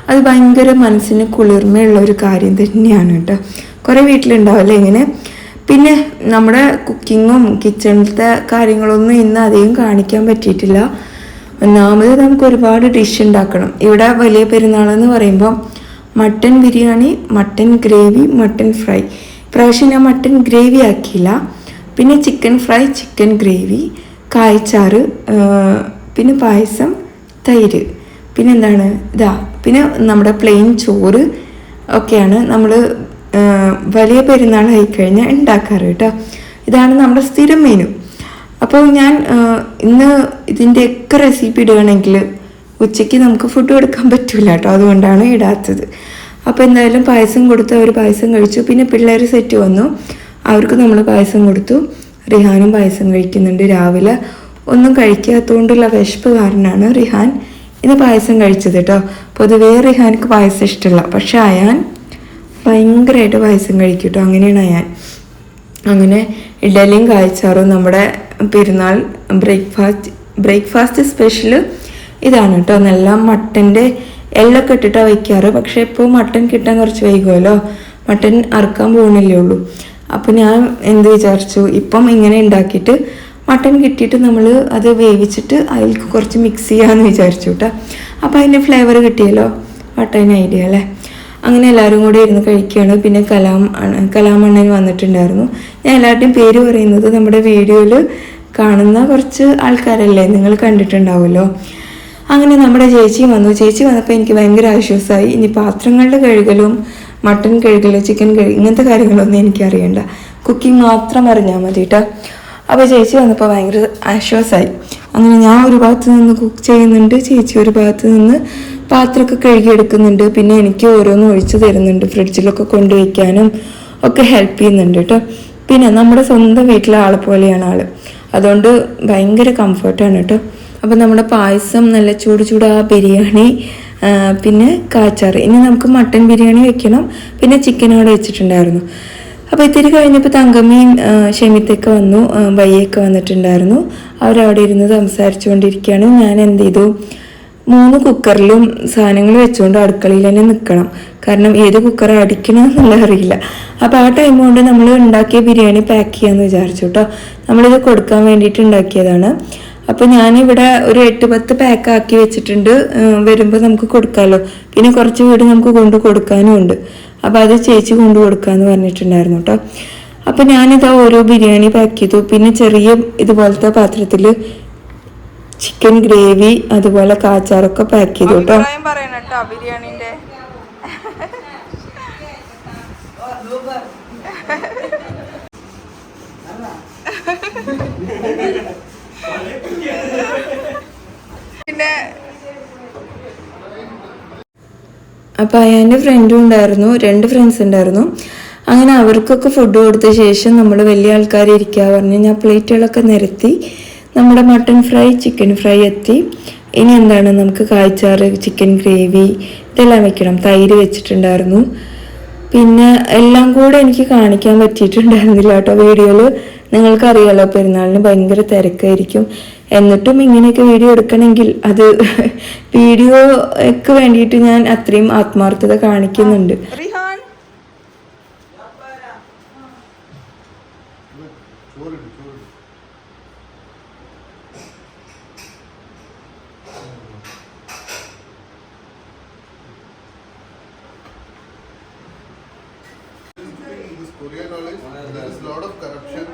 അത് ഭയങ്കര മനസ്സിന് കുളിർമയുള്ള ഒരു കാര്യം തന്നെയാണ് കേട്ടോ. കുറേ വീട്ടിലുണ്ടാവില്ലേ ഇങ്ങനെ. പിന്നെ നമ്മുടെ കുക്കിങ്ങും കിച്ചണിലത്തെ കാര്യങ്ങളൊന്നും ഇന്ന് അധികം കാണിക്കാൻ പറ്റിയിട്ടില്ല. ഒന്നാമത് നമുക്ക് ഒരുപാട് ഡിഷ് ഉണ്ടാക്കണം. ഇവിടെ വലിയ പെരുന്നാളെന്ന് പറയുമ്പോൾ mutton biryani, mutton gravy, mutton fry. ഇപ്രാവശ്യം ഞാൻ മട്ടൻ ഗ്രേവി ആക്കിയില്ല. പിന്നെ ചിക്കൻ ഫ്രൈ, ചിക്കൻ ഗ്രേവി, കായ്ച്ചാറ്, പിന്നെ പായസം, തൈര്, പിന്നെ എന്താണ് പിന്നെ നമ്മുടെ പ്ലെയിൻ ചോറ് ഒക്കെയാണ് നമ്മൾ വലിയ പെരുന്നാളായി കഴിഞ്ഞാൽ ഉണ്ടാക്കാറ് കേട്ടോ. ഇതാണ് നമ്മുടെ സ്ഥിരം മെനു. അപ്പോൾ ഞാൻ ഇന്ന് ഇതിൻ്റെയൊക്കെ റെസിപ്പി ഇടുകയാണെങ്കിൽ ഉച്ചയ്ക്ക് നമുക്ക് ഫുഡ് കൊടുക്കാൻ പറ്റില്ല കേട്ടോ, അതുകൊണ്ടാണ് ഇടാത്തത്. അപ്പോൾ എന്തായാലും പായസം കൊടുത്ത് അവർ പായസം കഴിച്ചു. പിന്നെ പിള്ളേർ സെറ്റ് വന്നു, അവർക്ക് നമ്മൾ പായസം കൊടുത്തു. റിഹാനും പായസം കഴിക്കുന്നുണ്ട്. രാവിലെ ഒന്നും കഴിക്കാത്തതുകൊണ്ടുള്ള വിശപ്പ് കാരണമാണ് റിഹാൻ ഇന്ന് പായസം കഴിച്ചത് കേട്ടോ. പൊതുവേ റിഹാനക്ക് പായസം ഇഷ്ടമില്ല, പക്ഷെ അയാൻ ഭയങ്കരമായിട്ട് പായസം കഴിക്കും കേട്ടോ. അങ്ങനെയാണ് അയാൻ. അങ്ങനെ ഇഡലിയും കായ്ച്ചാറും നമ്മുടെ പെരുന്നാൾ ബ്രേക്ക്ഫാസ്റ്റ് സ്പെഷ്യൽ ഇതാണ് കേട്ടോ. നല്ല മട്ടൻ്റെ എല്ലൊക്കെ ഇട്ടിട്ടാണ് വയ്ക്കാറ്. പക്ഷെ ഇപ്പോൾ മട്ടൻ കിട്ടാൻ കുറച്ച് വൈകുമല്ലോ, മട്ടൻ അറുക്കാൻ പോകുന്നില്ലേ ഉള്ളൂ. അപ്പോൾ ഞാൻ എന്ത് വിചാരിച്ചു, ഇപ്പം ഇങ്ങനെ ഉണ്ടാക്കിയിട്ട് മട്ടൻ കിട്ടിയിട്ട് നമ്മൾ അത് വേവിച്ചിട്ട് അതിലേക്ക് കുറച്ച് മിക്സ് ചെയ്യാമെന്ന് വിചാരിച്ചു കേട്ടോ. അപ്പോൾ അതിൻ്റെ ഫ്ലേവർ കിട്ടിയല്ലോ, മട്ടൻ ഐഡിയ അല്ലേ. അങ്ങനെ എല്ലാവരും കൂടി ഇരുന്ന് കഴിക്കുകയാണ്. പിന്നെ കലാമണ്ണൻ വന്നിട്ടുണ്ടായിരുന്നു. ഞാൻ എല്ലാവരുടെയും പേര് പറയുന്നത് നമ്മുടെ വീഡിയോയിൽ കാണുന്ന കുറച്ച് ആൾക്കാരല്ലേ, നിങ്ങൾ കണ്ടിട്ടുണ്ടാവുമല്ലോ. അങ്ങനെ നമ്മുടെ ചേച്ചി വന്നു. ചേച്ചി വന്നപ്പോൾ എനിക്ക് ഭയങ്കര ആശ്വാസമായി. ഇനി പാത്രങ്ങളുടെ കഴുകലും മട്ടൻ കഴുകൽ, ചിക്കൻ കഴുകൽ, ഇങ്ങനത്തെ കാര്യങ്ങളൊന്നും എനിക്കറിയണ്ട, കുക്കിംഗ് മാത്രം അറിഞ്ഞാൽ മതി കേട്ടോ. അപ്പോൾ ചേച്ചി വന്നപ്പോൾ ഭയങ്കര ആശ്വാസമായി. അങ്ങനെ ഞാൻ ഒരു ഭാഗത്ത് നിന്ന് കുക്ക് ചെയ്യുന്നുണ്ട്, ചേച്ചി ഒരു ഭാഗത്ത് നിന്ന് പാത്രമൊക്കെ കഴുകിയെടുക്കുന്നുണ്ട്. പിന്നെ എനിക്ക് ഓരോന്നും ഒഴിച്ചു തരുന്നുണ്ട്, ഫ്രിഡ്ജിലൊക്കെ കൊണ്ടുവയ്ക്കാനും ഒക്കെ ഹെൽപ്പ് ചെയ്യുന്നുണ്ട് കേട്ടോ. പിന്നെ നമ്മുടെ സ്വന്തം വീട്ടിലെ ആളെ പോലെയാണ് ആള്, അതുകൊണ്ട് ഭയങ്കര കംഫർട്ടാണ് കേട്ടോ. അപ്പോൾ നമ്മുടെ പായസം, നല്ല ചൂട് ആ ബിരിയാണി, പിന്നെ കാച്ചാറ്. ഇനി നമുക്ക് മട്ടൻ ബിരിയാണി വെക്കണം. പിന്നെ ചിക്കൻ അവിടെ വെച്ചിട്ടുണ്ടായിരുന്നു. അപ്പോൾ ഇത്തിരി കഴിഞ്ഞപ്പോൾ തങ്കമ്മയും ഷെമിത്തൊക്കെ വന്നു, ബയ്യൊക്കെ വന്നിട്ടുണ്ടായിരുന്നു. അവരവിടെ ഇരുന്ന് സംസാരിച്ചുകൊണ്ടിരിക്കുകയാണ്. ഞാൻ എന്ത് ചെയ്തു, 3 കുക്കറിലും സാധനങ്ങൾ വെച്ചുകൊണ്ട് അടുക്കളയിൽ തന്നെ നിൽക്കണം. കാരണം ഏത് കുക്കർ അടിക്കണമെന്നുള്ള അറിയില്ല. അപ്പോൾ ആ ടൈം കൊണ്ട് നമ്മൾ ഉണ്ടാക്കിയ ബിരിയാണി പാക്ക് ചെയ്യാമെന്ന് വിചാരിച്ചു കേട്ടോ. നമ്മളിത് കൊടുക്കാൻ വേണ്ടിയിട്ട് ഉണ്ടാക്കിയതാണ്. അപ്പോൾ ഞാനിവിടെ ഒരു 8-10 പാക്ക് ആക്കി വെച്ചിട്ടുണ്ട്, വരുമ്പോൾ നമുക്ക് കൊടുക്കാമല്ലോ. പിന്നെ കുറച്ച് വീട് നമുക്ക് കൊണ്ടു കൊടുക്കാനും ഉണ്ട്. അപ്പോൾ അത് ചേച്ചി കൊണ്ടു കൊടുക്കാമെന്ന് പറഞ്ഞിട്ടുണ്ടായിരുന്നു കേട്ടോ. അപ്പോൾ ഞാനിതാ ഓരോ ബിരിയാണി പാക്ക് ചെയ്തു. പിന്നെ ചെറിയ ഇതുപോലത്തെ പാത്രത്തിൽ ചിക്കൻ ഗ്രേവി, അതുപോലെ കാച്ചാറൊക്കെ പാക്ക് ചെയ്തു കേട്ടോ. ബിരിയാണിന്റെ പിന്നെ അപ്പോൾ അയാൻ്റെ ഫ്രണ്ടും ഉണ്ടായിരുന്നു, 2 ഫ്രണ്ട്സ് ഉണ്ടായിരുന്നു. അങ്ങനെ അവർക്കൊക്കെ ഫുഡ് കൊടുത്ത ശേഷം നമ്മൾ വലിയ ആൾക്കാർ ഇരിക്കുക പറഞ്ഞ് ഞാൻ പ്ലേറ്റുകളൊക്കെ നിരത്തി. നമ്മുടെ മട്ടൺ ഫ്രൈ, ചിക്കൻ ഫ്രൈ എത്തി. ഇനി എന്താണ്, നമുക്ക് കായ്ച്ചാറ്, ചിക്കൻ ഗ്രേവി ഇതെല്ലാം വെക്കണം. തൈര് വെച്ചിട്ടുണ്ടായിരുന്നു. പിന്നെ എല്ലാം കൂടെ എനിക്ക് കാണിക്കാൻ പറ്റിയിട്ടുണ്ടായിരുന്നില്ല കേട്ടോ വീഡിയോയിൽ. നിങ്ങൾക്കറിയാലോ പെരുന്നാളിന് ഭയങ്കര തിരക്കായിരിക്കും. എന്നിട്ടും ഇങ്ങനെയൊക്കെ വീഡിയോ എടുക്കണമെങ്കിൽ അത് വീഡിയോക്ക് വേണ്ടിയിട്ട് ഞാൻ അത്രയും ആത്മാർത്ഥത കാണിക്കുന്നുണ്ട്. Korea knowledge, there is a lot of corruption.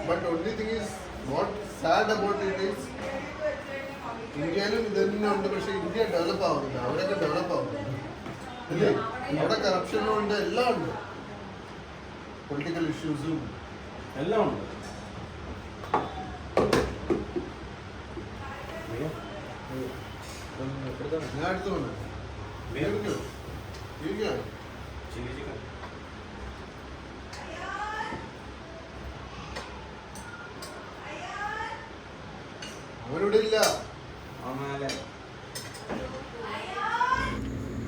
But only thing is, what sad about it is, ഇന്ത്യയിലും ഇതന്നെ ഉണ്ട്. പക്ഷെ ഇന്ത്യ ഡെവലപ്പ് ആവുന്നില്ല, അവരൊക്കെ ഡെവലപ്പ് ആവുന്നില്ല അല്ലേ. അവിടെ കറപ്ഷനും ഉണ്ട്, എല്ലാം ഉണ്ട്, പൊളിറ്റിക്കൽ ഇഷ്യൂസും എല്ലാം ഉണ്ട്. ഞാൻ അടുത്ത് വന്നു അവരിവിടെ ഇല്ല.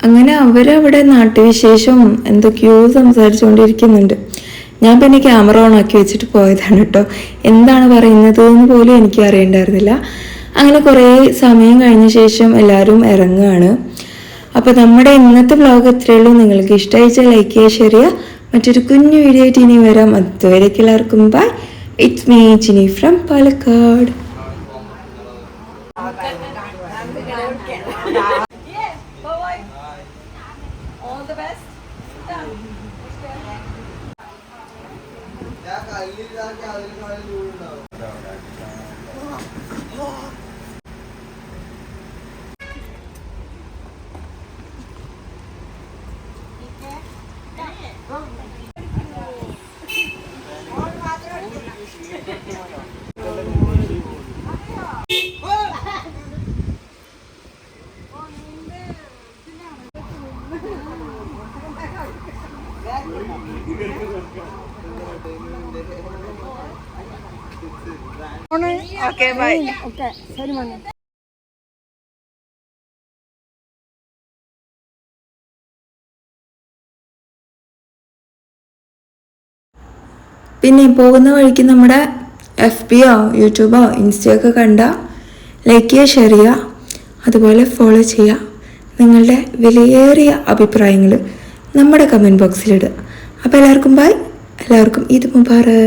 അങ്ങനെ അവരവിടെ നാട്ടുവിശേഷം എന്തൊക്കെയോ സംസാരിച്ചുകൊണ്ടിരിക്കുന്നുണ്ട്. ഞാൻ പിന്നെ ക്യാമറ ഓൺ ആക്കി വെച്ചിട്ട് പോയതാണ് കേട്ടോ. എന്താണ് പറയുന്നത് എന്ന് പോലും എനിക്ക് അറിയണ്ടായിരുന്നില്ല. അങ്ങനെ കുറേ സമയം കഴിഞ്ഞ ശേഷം എല്ലാവരും ഇറങ്ങുകയാണ്. അപ്പോൾ നമ്മുടെ ഇന്നത്തെ വ്ലോഗ് എത്രയേ ഉള്ളൂ. നിങ്ങൾക്ക് ഇഷ്ടമായിച്ചാൽ ലൈക്ക് ചെയ്യുക, ഷെയർ ചെയ്യുക. മറ്റൊരു കുഞ്ഞു വീഡിയോ ആയിട്ട് ഇനി വരാം. അതുവരേക്കും എല്ലാവർക്കും bye. It's me Jini from Palakkad. Okay bye. പിന്നെ പോകുന്ന വഴിക്ക് നമ്മുടെ FBയോ യൂട്യൂബോ ഇൻസ്റ്റയൊക്കെ കണ്ട ലൈക്ക് ചെയ്യുക, ഷെയർ ചെയ്യുക, അതുപോലെ ഫോളോ ചെയ്യുക. നിങ്ങളുടെ വിലയേറിയ അഭിപ്രായങ്ങൾ നമ്മുടെ കമൻറ്റ് ബോക്സിലിടുക. അപ്പോൾ എല്ലാവർക്കും ബൈ. എല്ലാവർക്കും ഈദ് മുബാറക്.